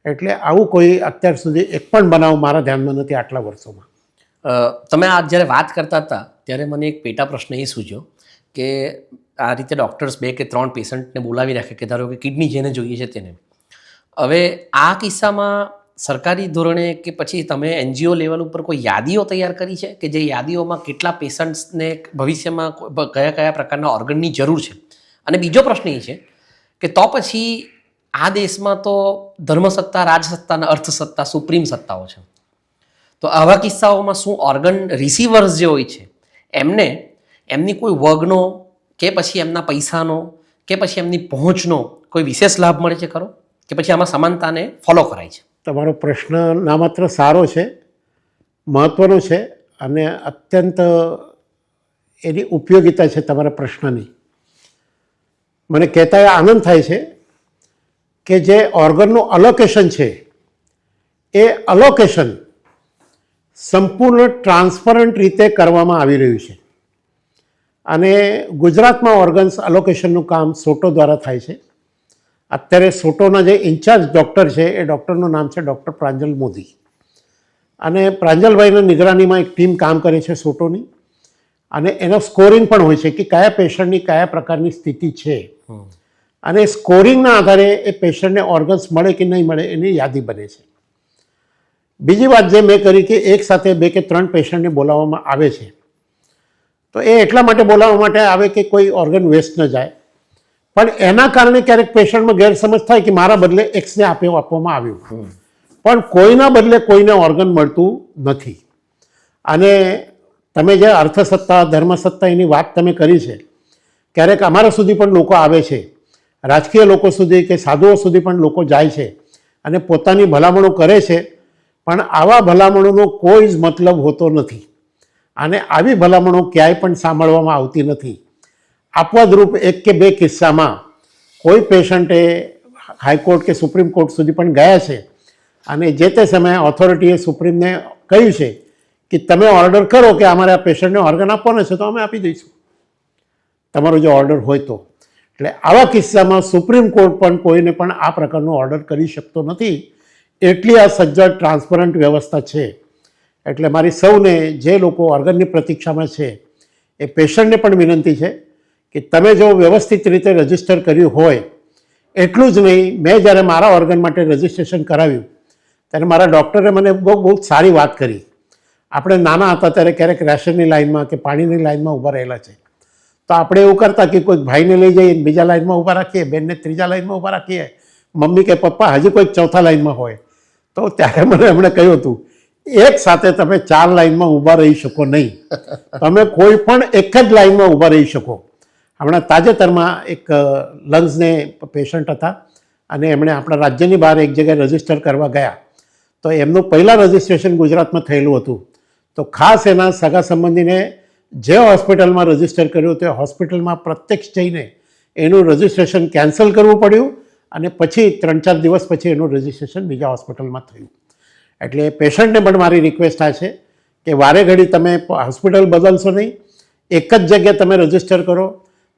એટલે આવું કોઈ અત્યાર સુધી એક પણ બનાવ મારા ધ્યાનમાં નથી આટલા વર્ષોમાં. તમે આ જ્યારે વાત કરતા હતા ત્યારે મને એક પેટા પ્રશ્ન એ સૂચ્યો કે આ રીતે ડૉક્ટર્સ 2 કે 3 પેશન્ટને બોલાવી રાખે કે ધારો કે કિડની જેને જોઈએ છે તેને. હવે આ કિસ્સામાં સરકારી ધોરણે કે પછી તમે NGO લેવલ ઉપર કોઈ યાદીઓ તૈયાર કરી છે કે જે યાદીઓમાં કેટલા પેશન્ટ્સને ભવિષ્યમાં કયા કયા પ્રકારના ઓર્ગનની જરૂર છે? અને બીજો પ્રશ્ન એ છે કે તો પછી આ દેશમાં તો ધર્મસત્તા, રાજસત્તા અને અર્થસત્તા સુપ્રીમ સત્તાઓ છે. તો આવા કિસ્સાઓમાં શું ઓર્ગન રિસીવર્સ જે હોય છે એમને એમની કોઈ વર્ગનો કે પછી એમના પૈસાનો કે પછી એમની પહોંચનો કોઈ વિશેષ લાભ મળે છે ખરો, કે પછી આમાં સમાનતાને ફોલો કરાય છે? તમારો પ્રશ્ન ના માત્ર સારો છે, મહત્ત્વનો છે, અને અત્યંત એની ઉપયોગિતા છે તમારા પ્રશ્નની. મને કહેતા આનંદ થાય છે કે જે ઓર્ગનનું અલોકેશન છે એ અલોકેશન સંપૂર્ણ ટ્રાન્સપરન્ટ રીતે કરવામાં આવી રહ્યું છે. અને ગુજરાતમાં ઓર્ગન્સ અલોકેશનનું કામ સોટો દ્વારા થાય છે. અત્યારે સોટોના જે ઇન્ચાર્જ ડૉક્ટર છે એ ડૉક્ટરનું નામ છે ડૉક્ટર પ્રાંજલ મોદી, અને પ્રાંજલભાઈના નિગરાનીમાં એક ટીમ કામ કરે છે સોટોની, અને એનો સ્કોરિંગ પણ હોય છે કે કયા પેશન્ટની કયા પ્રકારની સ્થિતિ છે, અને સ્કોરિંગના આધારે એ પેશન્ટને ઓર્ગન્સ મળે કે નહીં મળે એની યાદી બને છે. બીજી વાત જે મેં કરી કે એક સાથે 2 કે 3 પેશન્ટને બોલાવવામાં આવે છે, તો એ એટલા માટે બોલાવવા માટે આવે કે કોઈ ઓર્ગન વેસ્ટ ન જાય. પણ એના કારણે ક્યારેક પેશન્ટમાં ગેરસમજ થાય કે મારા બદલે એક્સને આપવામાં આવ્યું, પણ કોઈના બદલે કોઈને ઓર્ગન મળતું નથી. અને તમે જે અર્થસત્તા, ધર્મસત્તા એની વાત તમે કરી છે, ક્યારેક અમારા સુધી પણ લોકો આવે છે, રાજકીય લોકો સુધી કે સાધુઓ સુધી પણ લોકો જાય છે અને પોતાની ભલામણો કરે છે, પણ આવા ભલામણોનો કોઈ જ મતલબ હોતો નથી. અને આવી ભલામણો ક્યાંય પણ સાંભળવામાં આવતી નથી. આપવાદરૂપ 1 કે 2 કિસ્સામાં કોઈ પેશન્ટે હાઈકોર્ટ કે સુપ્રીમ કોર્ટ સુધી પણ ગયા છે, અને જે તે સમયે ઓથોરિટીએ સુપ્રીમને કહ્યું છે કે તમે ઓર્ડર કરો કે અમારે આ પેશન્ટને ઓર્ગન આપવાનો છે તો અમે આપી દઈશું, તમારો જો ઓર્ડર હોય તો. એટલે આવા કિસ્સામાં સુપ્રીમ કોર્ટ પણ કોઈને પણ આ પ્રકારનો ઓર્ડર કરી શકતો નથી. એટલી આ સજ્જડ ટ્રાન્સપરન્ટ વ્યવસ્થા છે. એટલે મારી સૌને જે લોકો ઓર્ગનની પ્રતીક્ષામાં છે એ પેશન્ટને પણ વિનંતી છે કે તમે જો વ્યવસ્થિત રીતે રજિસ્ટર કર્યું હોય, એટલું જ નહીં, મેં જ્યારે મારા ઓર્ગન માટે રજિસ્ટ્રેશન કરાવ્યું ત્યારે મારા ડૉક્ટરે મને બહુ સારી વાત કરી. આપણે નાના હતા ત્યારે ક્યારેક રેશનની લાઇનમાં કે પાણીની લાઇનમાં ઊભા રહેલા છે, તો આપણે એવું કરતા કે કોઈક ભાઈને લઈ જઈએ, બીજા લાઇનમાં ઊભા રાખીએ, બેનને ત્રીજા લાઇનમાં ઊભા રાખીએ, મમ્મી કે પપ્પા હજી કોઈક ચોથા લાઇનમાં હોય. તો ત્યારે મને એમણે કહ્યું હતું એક સાથે તમે 4 લાઇનમાં ઊભા રહી શકો નહીં, તમે કોઈ પણ એક જ લાઇનમાં ઊભા રહી શકો. હમણાં તાજેતરમાં એક લંગ્સને પેશન્ટ હતા, અને એમણે આપણા રાજ્યની બહાર એક જગ્યાએ રજિસ્ટર કરવા ગયા, તો એમનું પહેલાં રજિસ્ટ્રેશન ગુજરાતમાં થયેલું હતું. તો ખાસ એના સગા સંબંધીને જે હોસ્પિટલમાં રજિસ્ટર કર્યું તે હોસ્પિટલમાં પ્રત્યક્ષ જઈને એનું રજિસ્ટ્રેશન કેન્સલ કરવું પડ્યું, અને પછી 3-4 દિવસ પછી એનું રજિસ્ટ્રેશન બીજા હોસ્પિટલમાં થયું. એટલે પેશન્ટને પણ મારી રિક્વેસ્ટ આ છે કે વારે ઘડી તમે હોસ્પિટલ બદલશો નહીં, એક જ જગ્યાએ તમે રજિસ્ટર કરો.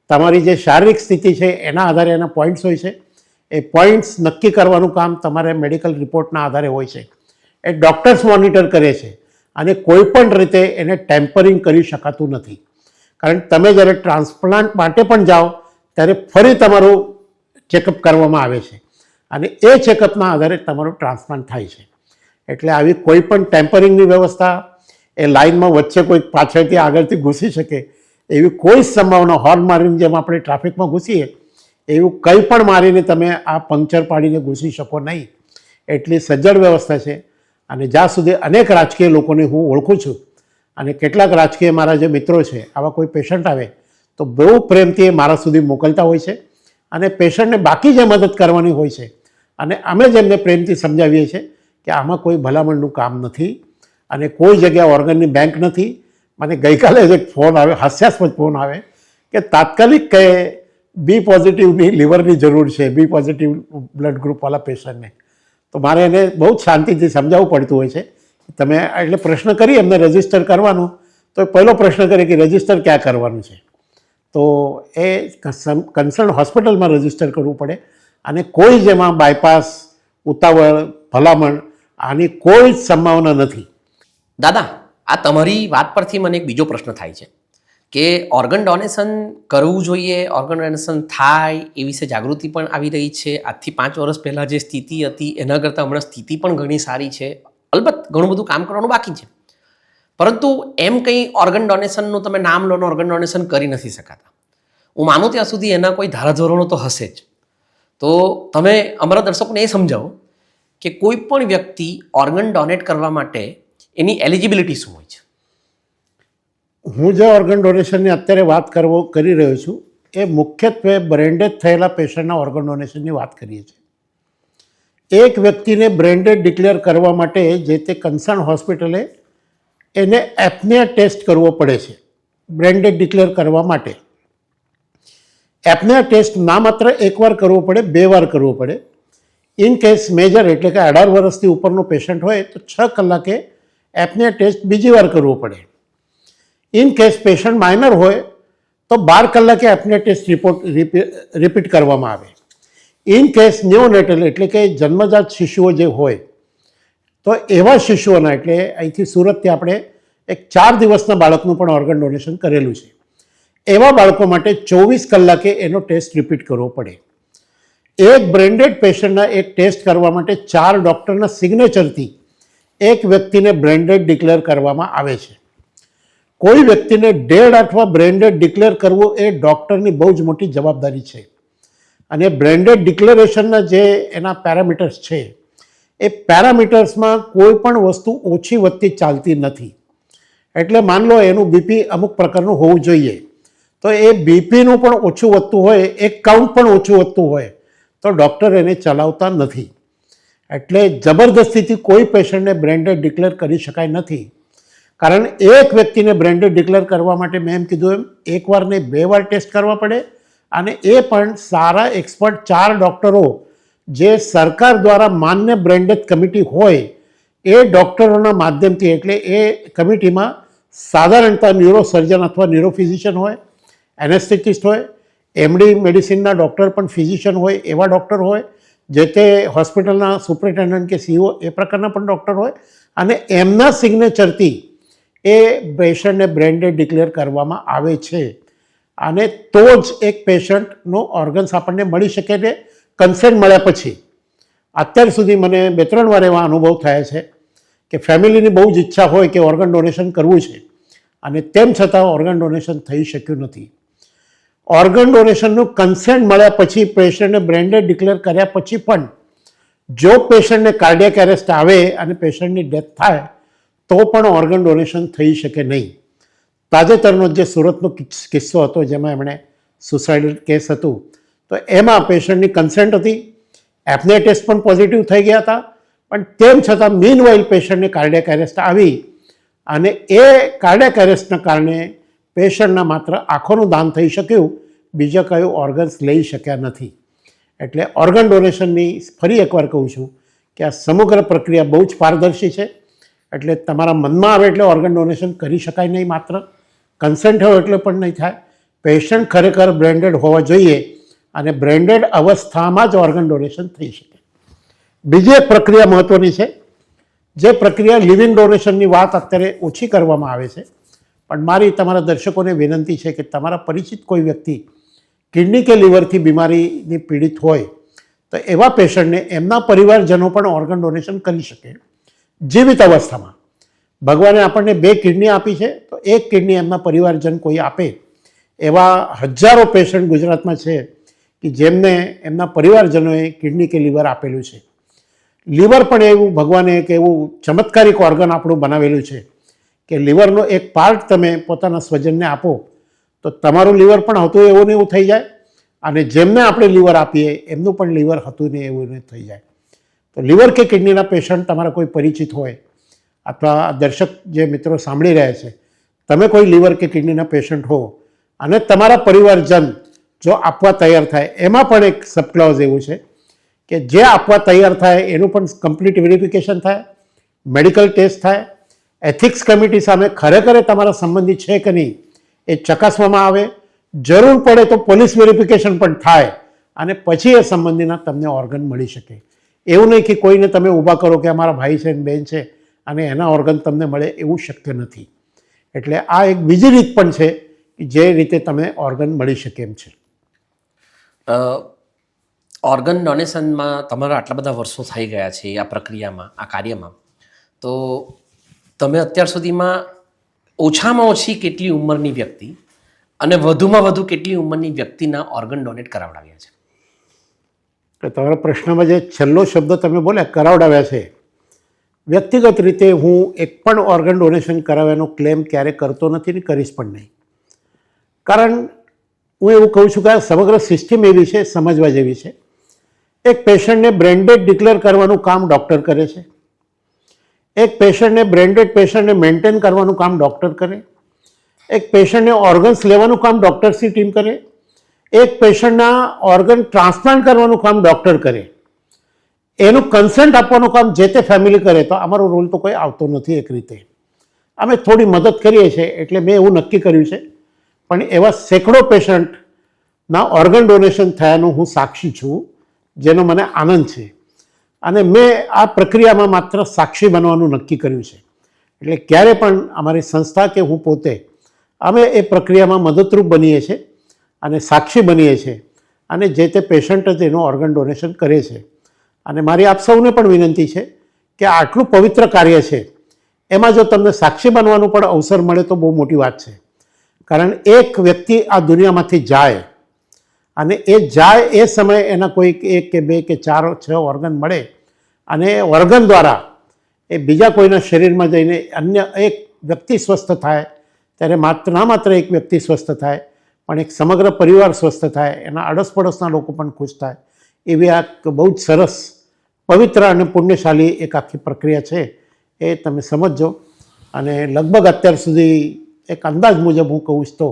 તમારી જે શારીરિક સ્થિતિ છે એના આધારે એના પોઈન્ટ્સ હોય છે, એ પોઈન્ટ્સ નક્કી કરવાનું કામ તમારે મેડિકલ રિપોર્ટના આધારે હોય છે. એ ડૉક્ટર્સ મોનિટર કરે છે, અને કોઈ પણ રીતે એને ટેમ્પરિંગ કરી શકાતું નથી. કારણ કે તમે જ્યારે ટ્રાન્સપ્લાન્ટ માટે પણ જાઓ ત્યારે ફરી તમારું ચેકઅપ કરવામાં આવે છે અને એ ચેકઅપના આધારે તમારું ટ્રાન્સપ્લાન્ટ થાય છે. એટલે આવી કોઈ પણ ટેમ્પરિંગની વ્યવસ્થા, એ લાઇનમાં વચ્ચે કોઈ પાછળથી આગળથી ઘૂસી શકે એવી કોઈ સંભાવના, હોર્ન મારીને જેમ આપણે ટ્રાફિકમાં ઘૂસીએ એવું કંઈ પણ મારીને તમે આ પંક્ચર પાડીને ઘૂસી શકો નહીં. એટલી સજ્જડ વ્યવસ્થા છે. અને જ્યાં સુધી અનેક રાજકીય લોકોને હું ઓળખું છું અને કેટલાક રાજકીય મારા જે મિત્રો છે, આવા કોઈ પેશન્ટ આવે તો બહુ પ્રેમથી એ મારા સુધી મોકલતા હોય છે અને પેશન્ટને બાકી જે મદદ કરવાની હોય છે અને અમે જ એમને પ્રેમથી સમજાવીએ છીએ કે આમાં કોઈ ભલામણનું કામ નથી અને કોઈ જગ્યાએ ઓર્ગનની બેંક નથી. મને ગઈકાલે જ એક ફોન આવે, હાસ્યાસ્પદ ફોન આવે કે તાત્કાલિક કે બી પોઝિટિવની લીવરની જરૂર છે, બી પોઝિટિવ બ્લડ ગ્રુપવાળા પેશન્ટને. તો મારે એને બહુ જ શાંતિથી સમજાવવું પડતું હોય છે. તમે એટલે પ્રશ્ન કરી એમને રજિસ્ટર કરવાનું, તો પહેલો પ્રશ્ન કરે કે રજિસ્ટર ક્યાં કરવાનું છે. તો એ કન્સર્ન હોસ્પિટલમાં રજિસ્ટર કરવું પડે અને કોઈ જેમાં બાયપાસ, ઉતાવળ, ભલામણ આની કોઈ જ સંભાવના નથી. દાદા, આ તમારી વાત પરથી મને એક બીજો પ્રશ્ન થાય છે કે ઓર્ગન ડોનેશન કરવું જોઈએ, ઓર્ગન ડોનેશન થાય એ વિશે જાગૃતિ પણ આવી રહી છે. આજથી 5 વર્ષ પહેલાં જે સ્થિતિ હતી એના કરતાં હમણાં સ્થિતિ પણ ઘણી સારી છે. અલબત્ત ઘણું બધું કામ કરવાનું બાકી છે, પરંતુ એમ કંઈ ઓર્ગન ડોનેશનનું તમે નામ લો ને ઓર્ગન ડોનેશન કરી નથી શકાતા. હું માનું ત્યાં સુધી એના કોઈ ધારાધોરણો તો હશે જ. તો તમે અમારા દર્શકોને એ સમજાવો કે કોઈ પણ વ્યક્તિ ઓર્ગન ડોનેટ કરવા માટે એની એલિજિબિલિટી શું હોય છે? હું જે ઓર્ગન ડોનેશનની અત્યારે વાત કરી રહ્યો છું એ મુખ્યત્વે બ્રેન્ડેડ થયેલા પેશન્ટના ઓર્ગન ડોનેશનની વાત કરીએ છીએ. એક વ્યક્તિને બ્રેન્ડેડ ડિક્લેર કરવા માટે જે તે કન્સર્ન હોસ્પિટલે એને એપનિયા ટેસ્ટ કરવો પડે છે. બ્રેન્ડેડ ડિક્લેર કરવા માટે એપનિયા ટેસ્ટ ના માત્ર એકવાર કરવો પડે, 2 વાર કરવો પડે. ઇન કેસ મેજર એટલે કે 18 વર્ષથી ઉપરનો પેશન્ટ હોય તો 6 કલાકે એપનિયા ટેસ્ટ બીજી વાર કરવો પડે. ઇન કેસ પેશન્ટ માઇનર હોય તો 12 કલાકે એપનિયા ટેસ્ટ રિપીટ કરવામાં આવે. ઇન કેસ ન્યોનેટલ એટલે કે જન્મજાત શિશુઓ જે હોય તો એવા શિશુઓના, એટલે અહીંથી સુરતથી આપણે એક 4 દિવસના બાળકનું પણ ઓર્ગન ડોનેશન કરેલું છે. એવા બાળકો માટે 24 કલાકે એનો ટેસ્ટ રિપીટ કરવો પડે. એક બ્રેન્ડેડ પેશન્ટના એક ટેસ્ટ કરવા માટે 4 ડૉક્ટરના સિગ્નેચરથી એક વ્યક્તિને બ્રેન્ડેડ ડિક્લેર કરવામાં આવે છે. કોઈ વ્યક્તિને ડેડ અથવા બ્રેન્ડેડ ડિક્લેર કરવું એ ડૉક્ટરની બહુ જ મોટી જવાબદારી છે. અને બ્રેન્ડેડ ડિક્લેરેશનના જે એના પેરામીટર્સ છે એ પેરામીટર્સમાં કોઈ પણ વસ્તુ ઓછી વધતી ચાલતી નથી. એટલે માન લો એનું બીપી અમુક પ્રકારનું હોવું જોઈએ, તો એ બીપીનું પણ ઓછું વધતું હોય, એક કાઉન્ટ પણ ઓછું વધતું હોય તો ડૉક્ટર એને ચલાવતા નથી. એટલે જબરદસ્તીથી કોઈ પેશન્ટને બ્રેન્ડેડ ડિક્લેર કરી શકાય નથી. કારણ એક વ્યક્તિને બ્રેન્ડેડ ડિક્લેર કરવા માટે મેં એમ કીધું એમ 1 વાર નહીં 2 વાર ટેસ્ટ કરવા પડે અને એ પણ સારા એક્સપર્ટ 4 ડૉક્ટરો જે સરકાર દ્વારા માન્ય બ્રેન્ડેડ કમિટી હોય એ ડૉક્ટરોના માધ્યમથી, એટલે એ કમિટીમાં સાધારણતઃ ન્યુરોસર્જન અથવા ન્યુરોફિઝિશિયન હોય, એનેસ્થેટિસ્ટ હોય, એમડી મેડિસિનના ડૉક્ટર પણ ફિઝિશિયન હોય એવા ડૉક્ટર હોય, જે તે હોસ્પિટલના સુપ્રિન્ટેન્ડન્ટ કે સીઓ એ પ્રકારના પણ ડૉક્ટર હોય અને એમના સિગ્નેચરથી એ પેશન્ટને બ્રેન્ડેડ ડિક્લેર કરવામાં આવે છે. અને તો જ એક પેશન્ટનો ઓર્ગન્સ આપણને મળી શકે છે કન્સેન્ટ મળ્યા પછી. અત્યાર સુધી મને 2-3 વાર એવા અનુભવ થયા છે કે ફેમિલીની બહુ જ ઈચ્છા હોય કે ઓર્ગન ડોનેશન કરવું છે અને તેમ છતાં ઓર્ગન ડોનેશન થઈ શક્યું નથી. ઓર્ગન ડોનેશનનું કન્સેન્ટ મળ્યા પછી પેશન્ટને બ્રેન્ડેડ ડિક્લેર કર્યા પછી પણ જો પેશન્ટને કાર્ડિયાક એરેસ્ટ આવે અને પેશન્ટની ડેથ થાય તો પણ ઓર્ગન ડોનેશન થઈ શકે નહીં. તાજેતરનો જે સુરતનો કિસ્સો હતો જેમાં એમણે સુસાઇડલ કેસ હતું, તો એમાં પેશન્ટની કન્સેન્ટ હતી, એપનિયા ટેસ્ટ પણ પોઝિટિવ થઈ ગયા હતા, પણ તેમ છતાં મીનવાઇલ પેશન્ટને કાર્ડિયાક એરેસ્ટ આવી અને એ કાર્ડિયાક એરેસ્ટના કારણે પેશન્ટના માત્ર આંખોનું દાન થઈ શક્યું, બીજા કયું ઓર્ગન્સ લઈ શક્યા નથી. એટલે ઓર્ગન ડોનેશનની ફરી એકવાર કહું છું કે આ સમગ્ર પ્રક્રિયા બહુ જ પારદર્શી છે. એટલે તમારા મનમાં આવે એટલે ઓર્ગન ડોનેશન કરી શકાય નહીં, માત્ર કન્સેન્ટ હોય એટલે પણ નહીં થાય. પેશન્ટ ખરેખર બ્રેન્ડેડ હોવા જોઈએ અને બ્રેન્ડેડ અવસ્થામાં જ ઓર્ગન ડોનેશન થઈ શકે. બીજી એક પ્રક્રિયા મહત્ત્વની છે જે પ્રક્રિયા લિવિંગ ડોનેશનની વાત અત્યારે ઓછી કરવામાં આવે છે, પણ મારી તમારા દર્શકોને વિનંતી છે કે તમારા પરિચિત કોઈ વ્યક્તિ કિડની કે લીવરથી બીમારીની પીડિત હોય તો એવા પેશન્ટને એમના પરિવારજનો પણ ઓર્ગન ડોનેશન કરી શકે જીવિત અવસ્થામાં. ભગવાને આપણને 2 કિડની આપી છે, તો 1 કિડની એમના પરિવારજન કોઈ આપે. એવા હજારો પેશન્ટ ગુજરાતમાં છે કે જેમને એમના પરિવારજનોએ કિડની કે લીવર આપેલું છે. લીવર પણ એવું ભગવાને એક એવું ચમત્કારિક ઓર્ગન આપણું બનાવેલું છે કે લીવરનો એક પાર્ટ તમે પોતાના સ્વજનને આપો તો તમારું લીવર પણ હતું એવું ને એવું થઈ જાય, અને જેમને આપણે લીવર આપીએ એમનું પણ લીવર હતું ને એવું ને થઈ જાય. તો લીવર કે કિડનીના પેશન્ટ તમારા કોઈ પરિચિત હોય, અથવા દર્શક જે મિત્રો સાંભળી રહ્યા છે, તમે કોઈ લીવર કે કિડનીના પેશન્ટ હો અને તમારા પરિવારજન જો આપવા તૈયાર થાય, એમાં પણ એક સબક્લોઝ એવું છે કે જે આપવા તૈયાર થાય એનું પણ કમ્પ્લીટ વેરિફિકેશન થાય, મેડિકલ ટેસ્ટ થાય, એથિક્સ કમિટી સામે ખરેખર તમારા સંબંધી છે કે નહીં એ ચકાસવામાં આવે, જરૂર પડે તો પોલીસ વેરિફિકેશન પણ થાય, અને પછી એ સંબંધીના તમને ઓર્ગન મળી શકે. એવું નહીં કે કોઈને તમે ઊભા કરો કે અમારા ભાઈ છે ને બહેન છે અને એના ઓર્ગન તમને મળે, એવું શક્ય નથી. એટલે આ એક બીજી રીત પણ છે કે જે રીતે તમને ઓર્ગન મળી શકે એમ છે. ઓર્ગન ડોનેશનમાં તમારા આટલા બધા વર્ષો થઈ ગયા છે આ પ્રક્રિયામાં, આ કાર્યમાં, તો તમે અત્યાર સુધીમાં ઓછામાં ઓછી કેટલી ઉંમરની વ્યક્તિ અને વધુમાં વધુ કેટલી ઉંમરની વ્યક્તિના ઓર્ગન ડોનેટ કરાવડાવ્યા છે? તો તમારા પ્રશ્નમાં જે છેલ્લો શબ્દ તમે બોલ્યા, કરાવડાવ્યા છે, વ્યક્તિગત રીતે હું એક પણ ઓર્ગન ડોનેશન કરાવવાનો ક્લેમ ક્યારે કરતો નથી ને કરીશ પણ નહીં. કારણ હું એવું કહું છું કે આ સમગ્ર સિસ્ટમ એવી છે, સમજવા જેવી છે. એક પેશન્ટને બ્રેન્ડેડ ડિક્લેર કરવાનું કામ ડૉક્ટર કરે છે, એક પેશન્ટને બ્રેન્ડેડ પેશન્ટને મેન્ટેન કરવાનું કામ ડૉક્ટર કરે, એક પેશન્ટને ઓર્ગન્સ લેવાનું કામ ડૉક્ટર્સની ટીમ કરે, એક પેશન્ટના ઓર્ગન ટ્રાન્સપ્લાન્ટ કરવાનું કામ ડૉક્ટર કરે, એનું કન્સન્ટ આપવાનું કામ જે તે ફેમિલી કરે. તો અમારો રોલ તો કોઈ આવતો નથી. એક રીતે અમે થોડી મદદ કરીએ છીએ, એટલે મેં એવું નક્કી કર્યું છે. પણ એવા સેંકડો પેશન્ટના ઓર્ગન ડોનેશન થયાનું હું સાક્ષી છું, જેનો મને આનંદ છે, અને મેં આ પ્રક્રિયામાં માત્ર સાક્ષી બનવાનું નક્કી કર્યું છે. એટલે ક્યારે પણ અમારી સંસ્થા કે હું પોતે અમે એ પ્રક્રિયામાં મદદરૂપ બનીએ છીએ અને સાક્ષી બનીએ છીએ, અને જે તે પેશન્ટ જ એનું ઓર્ગન ડોનેશન કરે છે. અને મારી આપ સૌને પણ વિનંતી છે કે આટલું પવિત્ર કાર્ય છે, એમાં જો તમને સાક્ષી બનવાનું પણ અવસર મળે તો બહુ મોટી વાત છે. કારણ એક વ્યક્તિ આ દુનિયામાંથી જાય, અને એ જાય એ સમયે એના કોઈક 1 કે 2 કે 4 6 ઓર્ગન મળે, અને એ ઓર્ગન દ્વારા એ બીજા કોઈના શરીરમાં જઈને અન્ય એક વ્યક્તિ સ્વસ્થ થાય, ત્યારે માત્ર એક વ્યક્તિ સ્વસ્થ થાય, પણ એક સમગ્ર પરિવાર સ્વસ્થ થાય, એના આડોસ-પડોશના લોકો પણ ખુશ થાય. એવી આ બહુ જ સરસ, પવિત્ર અને પુણ્યશાળી એક આખી પ્રક્રિયા છે. એ તમે સમજજો. અને લગભગ અત્યાર સુધી એક અંદાજ મુજબ હું કહું તો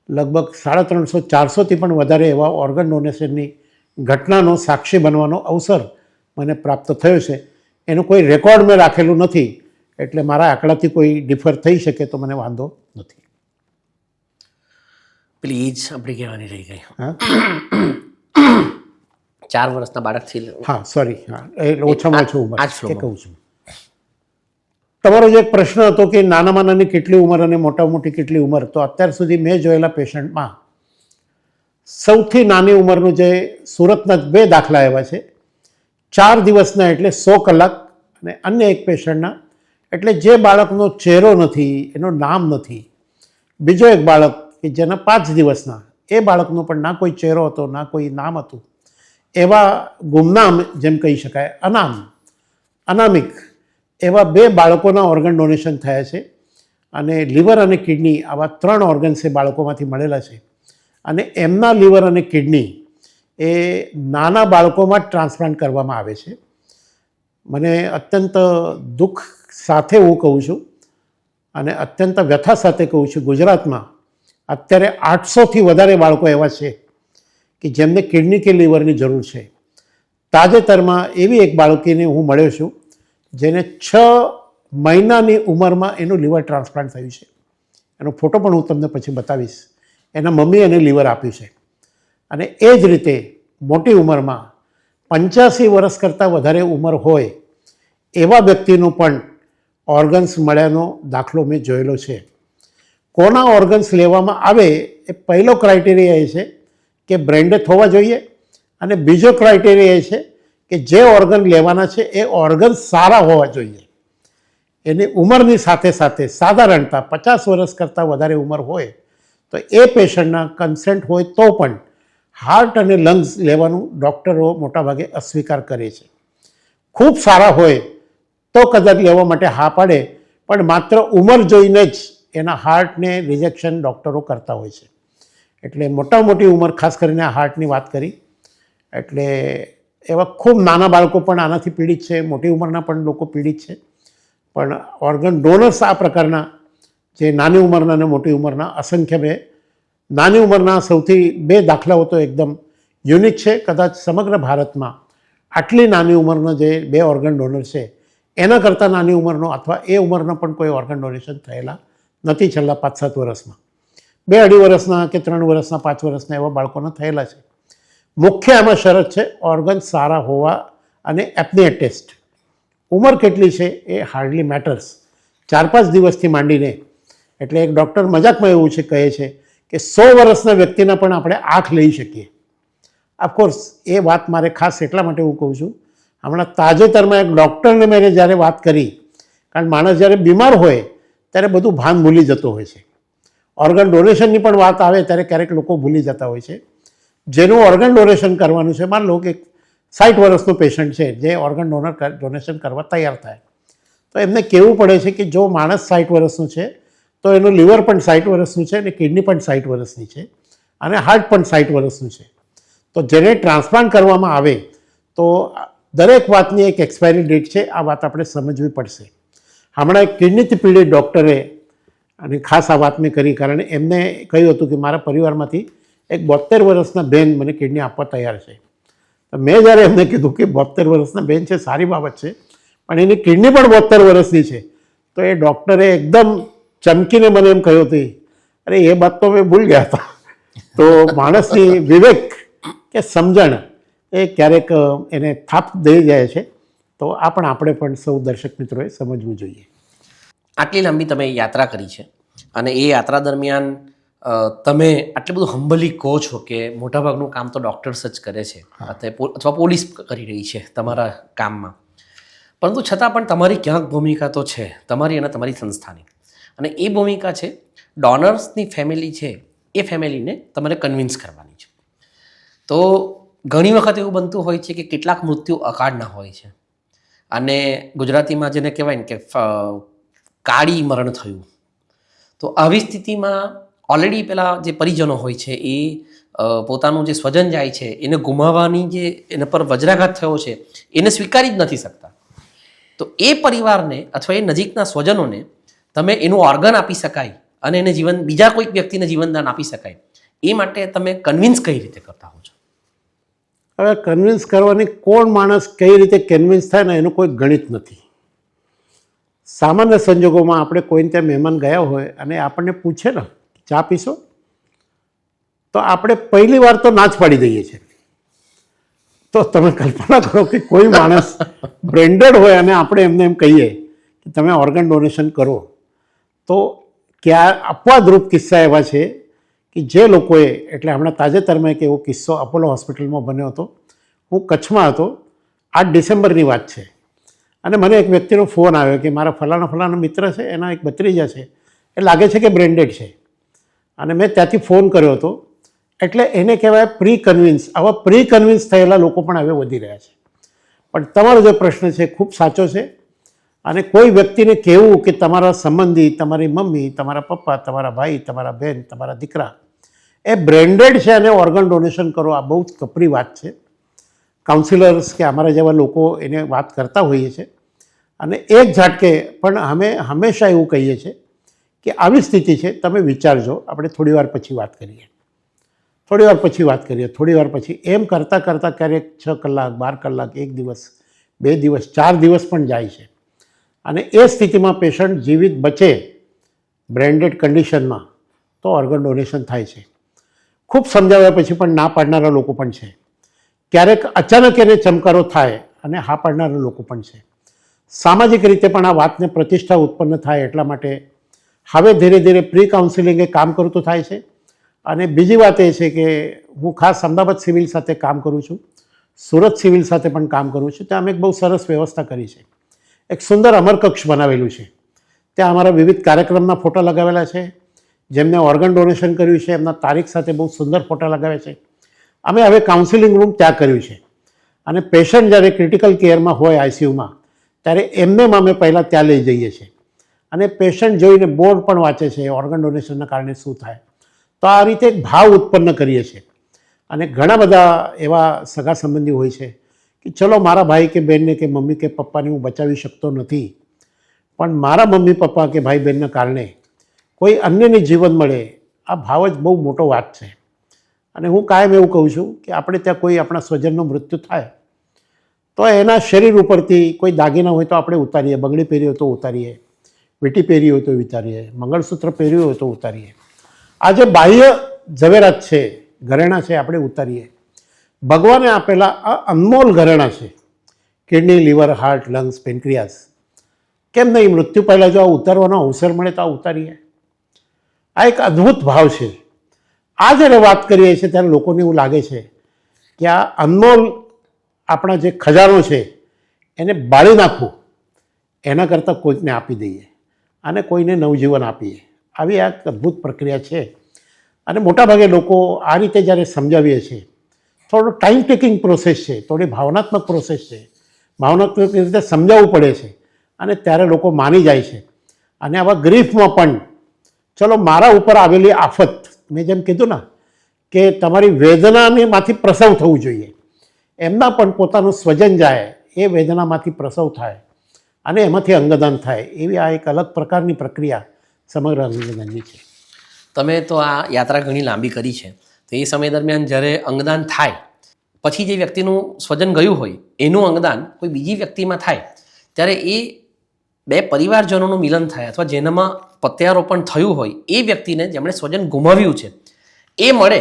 લગભગ 350-400થી પણ વધારે એવા ઓર્ગન ડોનેશનની ઘટનાનો સાક્ષી બનવાનો અવસર મને પ્રાપ્ત થયો છે. એનું કોઈ રેકોર્ડ મેં રાખેલું નથી, એટલે મારા આંકડાથી કોઈ ડિફર થઈ શકે તો મને વાંધો નથી. પેલી એજ આપણી કહેવાની રહી ગઈ. હા 4 વર્ષના બાળકથી. હા સોરી, હા એ ઓછામાં ઓછું ઉંમર આ જ એ કહું છું. તમારો જે એક પ્રશ્ન હતો કે નાનામાં નાની કેટલી ઉંમર અને મોટામાં મોટી કેટલી ઉંમર, તો અત્યાર સુધી મેં જોયેલા પેશન્ટમાં સૌથી નાની ઉંમરનું જે સુરતના 2 દાખલા એવા છે, 4 દિવસના એટલે 100 કલાક, અને અન્ય એક પેશન્ટના એટલે જે બાળકનો ચહેરો નથી, એનું નામ નથી, બીજો એક બાળક કે જેના 5 દિવસના, એ બાળકનો પણ ના કોઈ ચહેરો હતો ના કોઈ નામ હતું, એવા ગુમનામ જેમ કહી શકાય, અનામિક એવા 2 બાળકોના ઓર્ગન ડોનેશન થયા છે. અને લીવર અને કિડની આવા 3 ઓર્ગન્સ એ બાળકોમાંથી મળેલા છે. અને એમના લીવર અને કિડની એ નાના બાળકોમાં જ ટ્રાન્સપ્લાન્ટ કરવામાં આવે છે. મને અત્યંત દુઃખ સાથે હું કહું છું, અને અત્યંત વ્યથા સાથે કહું છું, ગુજરાતમાં અત્યારે 800થી વધારે બાળકો એવા છે કે જેમને કિડની કે લીવરની જરૂર છે. તાજેતરમાં એવી એક બાળકીને હું મળ્યો છું જેને 6 મહિનાની ઉંમરમાં એનું લીવર ટ્રાન્સપ્લાન્ટ થયું છે. એનો ફોટો પણ હું તમને પછી બતાવીશ. એના મમ્મી એને લીવર આપ્યું છે. અને એ જ રીતે મોટી ઉંમરમાં 85 વર્ષ કરતાં વધારે ઉંમર હોય એવા વ્યક્તિનું પણ ઓર્ગન્સ મળ્યાનો દાખલો મેં જોયેલો છે. કોના ઓર્ગન્સ લેવામાં આવે એ પહેલો ક્રાઇટેરિયા એ છે કે બ્રેન્ડેડ હોવા જોઈએ, અને બીજો ક્રાઇટેરિયા એ છે કે જે ઓર્ગન લેવાના છે એ ઓર્ગન સારા હોવા જોઈએ. એની ઉંમરની સાથે સાથે સાધારણતા 50 વર્ષ કરતાં વધારે ઉંમર હોય તો એ પેશન્ટના કન્સેન્ટ હોય તો પણ હાર્ટ અને લંગ્સ લેવાનું ડૉક્ટરો મોટાભાગે અસ્વીકાર કરે છે. ખૂબ સારા હોય તો કદાચ લેવા માટે હા પાડે, પણ માત્ર ઉંમર જોઈને જ એના હાર્ટને રિજેક્શન ડૉક્ટરો કરતા હોય છે. એટલે મોટી ઉંમર, ખાસ કરીને આ હાર્ટની વાત કરી, એટલે એવા ખૂબ નાના બાળકો પણ આનાથી પીડિત છે, મોટી ઉંમરના પણ લોકો પીડિત છે. પણ ઓર્ગન ડોનર્સ આ પ્રકારના જે નાની ઉંમરના અને મોટી ઉંમરના અસંખ્ય નાની ઉંમરના સૌથી 2 દાખલાઓ તો એકદમ યુનિક છે. કદાચ સમગ્ર ભારતમાં આટલી નાની ઉંમરના જે 2 ઓર્ગન ડોનર છે એના કરતાં નાની ઉંમરનો અથવા એ ઉંમરના પણ કોઈ ઓર્ગન ડોનેશન થયેલા નથી છેલ્લા 5-7 વર્ષમાં. 2-2.5 વર્ષના કે 3 વર્ષના, 5 વર્ષના એવા બાળકોના થયેલા છે. મુખ્ય એમાં શરત છે ઓર્ગન સારા હોવા અને એપ્નિયા ટેસ્ટ. ઉંમર કેટલી છે એ હાર્ડલી મેટર્સ. 4-5 દિવસથી માંડીને, એટલે એક ડૉક્ટર મજાકમાં એવું છે કહે છે કે 100 વર્ષના વ્યક્તિના પણ આપણે આંખ લઈ શકીએ. ઓફકોર્સ એ વાત મારે ખાસ એટલા માટે હું કહું છું, હમણાં તાજેતરમાં એક ડૉક્ટરને મેં જ્યારે વાત કરી, કારણ માણસ જ્યારે બીમાર હોય ત્યારે બધું ભાન ભૂલી જતો હોય છે. ઓર્ગન ડોનેશનની પણ વાત આવે ત્યારે ક્યારેક લોકો ભૂલી જતા હોય છે. જેનું ઓર્ગન ડોનેશન કરવાનું છે, માન લો કે 60 વર્ષનો પેશન્ટ છે જે ઓર્ગન ડોનેશન કરવા તૈયાર થાય, તો એમને કહેવું પડે છે કે જો માણસ 60 વર્ષનું છે તો એનું લીવર પણ 60 વર્ષનું છે, અને કિડની પણ 60 વર્ષની છે, અને હાર્ટ પણ 60 વર્ષનું છે. તો જેને ટ્રાન્સપ્લાન્ટ કરવામાં આવે તો દરેક વાતની એક એક્સપાયરી ડેટ છે. આ વાત આપણે સમજવી પડશે. હમણાં એક કિડનીથી પીડિત ડૉક્ટરે, અને ખાસ આ વાત મેં કરી કારણ એમને કહ્યું હતું કે મારા પરિવારમાંથી એક 72 વર્ષના બેન મને કિડની આપવા તૈયાર છે. તો મેં જ્યારે એમને કીધું કે 72 વર્ષના બેન છે, સારી બાબત છે, પણ એની કિડની પણ 72 વર્ષની છે, તો એ ડૉક્ટરે એકદમ ચમકીને મને એમ કહ્યું હતું, અરે એ વાત તો મેં ભૂલ ગયા હતા. તો માણસની વિવેક કે સમજણ એ ક્યારેક એને થાપ દઈ જાય છે. તો આ પણ આપણે પણ સૌ દર્શક મિત્રોએ સમજવું જોઈએ. આટલી લાંબી તમે યાત્રા કરી છે, અને એ યાત્રા દરમિયાન તમે આટલું બધું હમ્બલી કહો છો કે મોટાભાગનું કામ તો ડૉક્ટર્સ જ કરે છે, અથવા પોલીસ કરી રહી છે તમારા કામમાં, પરંતુ છતાં પણ તમારી ક્યાંક ભૂમિકા તો છે, તમારી અને તમારી સંસ્થાની. અને એ ભૂમિકા છે ડોનર્સની ફેમિલી છે એ ફેમિલીને તમારે કન્વિન્સ કરવાની છે. તો ઘણી વખત એવું બનતું હોય છે કે કેટલાક મૃત્યુ અકાળના હોય છે, અને ગુજરાતીમાં જેને કહેવાય ને કે કાળી મરણ થયું. તો આવી સ્થિતિમાં ઓલરેડી પેલા જે પરિજનો હોય છે એ પોતાનું જે સ્વજન જાય છે એને ગુમાવવાની જે એના પર વજ્રાઘાત થયો છે એને સ્વીકારી જ નથી શકતા. તો એ પરિવારને અથવા એ નજીકના સ્વજનોને તમે એનું ઓર્ગન આપી શકાય અને એને બીજા કોઈક વ્યક્તિને જીવનદાન આપી શકાય, એ માટે તમે કન્વિન્સ કઈ રીતે કરતા હો છો? હવે કન્વિન્સ કરવાની કોણ માણસ કઈ રીતે કન્વિન્સ થાય ને એનું કોઈ ગણિત નથી. સામાન્ય સંજોગોમાં આપણે કોઈને ત્યાં મહેમાન ગયા હોય અને આપણને પૂછે ને ચા પીશો, તો આપણે પહેલી વાર તો ના જ પાડી દઈએ છીએ. તો તમે કલ્પના કરો કે કોઈ માણસ બ્રેન્ડેડ હોય અને આપણે એમને એમ કહીએ કે તમે ઓર્ગન ડોનેશન કરો, તો અપવાદરૂપ કિસ્સા એવા છે કે જે લોકોએ, એટલે હમણાં તાજેતરમાં એક એવો કિસ્સો અપોલો હોસ્પિટલમાં બન્યો હતો. હું કચ્છમાં હતો, 8 ડિસેમ્બરની વાત છે, અને મને એક વ્યક્તિનો ફોન આવ્યો કે મારા ફલાણા મિત્ર છે, એના એક ભત્રીજા છે, એ લાગે છે કે બ્રેન્ડેડ છે. અને મેં ત્યાંથી ફોન કર્યો હતો. એટલે એને કહેવાય પ્રી કન્વિન્સ. આવા પ્રી કન્વિન્સ થયેલા લોકો પણ હવે વધી રહ્યા છે. પણ તમારો જે પ્રશ્ન છે ખૂબ સાચો છે. અને કોઈ વ્યક્તિને કહેવું કે તમારા સંબંધી, તમારી મમ્મી, તમારા પપ્પા, તમારા ભાઈ, તમારા બહેન, તમારા દીકરા એ બ્રેન્ડેડ છે અને ઓર્ગન ડોનેશન કરો, આ બહુ જ કપરી વાત છે. કાઉન્સિલર્સ કે અમારા જેવા લોકો એને વાત કરતા હોઈએ છીએ, અને એક ઝાટકે પણ અમે હંમેશા એવું કહીએ છીએ કે આવી સ્થિતિ છે, તમે વિચારજો, આપણે થોડી વાર પછી વાત કરીએ. થોડી વાર પછી એમ કરતાં ક્યારેક 6 કલાક, 12 કલાક, 1 દિવસ, 2 દિવસ, 4 દિવસ પણ જાય છે. અને એ સ્થિતિમાં પેશન્ટ જીવિત બચે બ્રેન્ડેડ કન્ડિશનમાં તો ઓર્ગન ડોનેશન થાય છે. ખૂબ સમજાવ્યા પછી પણ ના પાડનારા લોકો પણ છે. ક્યારેક અચાનક એને ચમકારો થાય અને હા પાડનારા લોકો પણ છે. સામાજિક રીતે પણ આ વાતને પ્રતિષ્ઠા ઉત્પન્ન થાય એટલા માટે હવે ધીરે ધીરે પ્રી કાઉન્સિલિંગ એ કામ કરતું થાય છે. અને બીજી વાત એ છે કે હું ખાસ અમદાવાદ સિવિલ સાથે કામ કરું છું, સુરત સિવિલ સાથે પણ કામ કરું છું. ત્યાં અમે એક બહુ સરસ વ્યવસ્થા કરી છે. એક સુંદર અમરકક્ષ બનાવેલું છે. ત્યાં અમારા વિવિધ કાર્યક્રમના ફોટા લગાવેલા છે. જેમને ઓર્ગન ડોનેશન કર્યું છે એમના તારીખ સાથે બહુ સુંદર ફોટા લગાવ્યા છે. અમે હવે કાઉન્સિલિંગ રૂમ ત્યાં કર્યું છે. અને પેશન્ટ જ્યારે ક્રિટિકલ કેરમાં હોય આઈસીયુમાં ત્યારે એમને અમે પહેલાં ત્યાં લઈ જઈએ છીએ. અને પેશન્ટ જોઈને બોર્ડ પણ વાંચે છે ઓર્ગન ડોનેશનના કારણે શું થાય. તો આ રીતે એક ભાવ ઉત્પન્ન કરીએ છીએ. અને ઘણા બધા એવા સગા સંબંધી હોય છે કે ચલો મારા ભાઈ કે બહેનને કે મમ્મી કે પપ્પાને હું બચાવી શકતો નથી, પણ મારા મમ્મી પપ્પા કે ભાઈ બહેનના કારણે કોઈ અન્યને જીવન મળે, આ ભાવ જ બહુ મોટો વાત છે. અને હું કાયમ એવું કહું છું કે આપણે ત્યાં કોઈ આપણા સ્વજનનું મૃત્યુ થાય તો એના શરીર ઉપરથી કોઈ દાગીના હોય તો આપણે ઉતારીએ, બંગડી પહેરી હોય તો ઉતારીએ, વીંટી પહેરી હોય તો ઉતારીએ, મંગળસૂત્ર પહેર્યું હોય તો ઉતારીએ. આ જે બાહ્ય ઝવેરાત છે, ઘરેણાં છે, આપણે ઉતારીએ. ભગવાને આપેલા આ અનમોલ ઘરેણાં છે, કિડની, લીવર, હાર્ટ, લંગ્સ, પેન્ક્રિયાસ. કેમ નહીં મૃત્યુ પહેલાં જો આ ઉતારવાનો અવસર મળે તો આ ઉતારીએ. આ એક અદ્ભુત ભાવ છે. આ જ્યારે વાત કરીએ છીએ ત્યારે લોકોને એવું લાગે છે કે આ અનમોલ આપણા જે ખજાનો છે એને બાળી નાખવું એના કરતાં કોઈકને આપી દઈએ અને કોઈને નવજીવન આપીએ. આવી આ અદ્ભુત પ્રક્રિયા છે. અને મોટાભાગે લોકો આ રીતે જ્યારે સમજાવીએ છીએ, થોડો ટાઈમ ટેકિંગ પ્રોસેસ છે, થોડી ભાવનાત્મક પ્રોસેસ છે, ભાવનાત્મક રીતે સમજાવવું પડે છે અને ત્યારે લોકો માની જાય છે. અને આવા ગ્રીફમાં પણ ચલો મારા ઉપર આવેલી આફત, મેં જેમ કીધું ને કે તમારી વેદનામાંથી પ્રસવ થવું જોઈએ, એમના પણ પોતાનું સ્વજન જાય, એ વેદનામાંથી પ્રસવ થાય અને એમાંથી અંગદાન થાય, એવી આ એક અલગ પ્રકારની પ્રક્રિયા સમગ્ર અંગદાનની છે. તમે તો આ યાત્રા ઘણી લાંબી કરી છે, તો એ સમય દરમિયાન જ્યારે અંગદાન થાય પછી જે વ્યક્તિનું સ્વજન ગયું હોય એનું અંગદાન કોઈ બીજી વ્યક્તિમાં થાય ત્યારે એ બે પરિવારજનોનું મિલન થાય અથવા જેનામાં પ્રત્યારોપણ થયું હોય એ વ્યક્તિને જેમણે સ્વજન ગુમાવ્યું છે એ મળે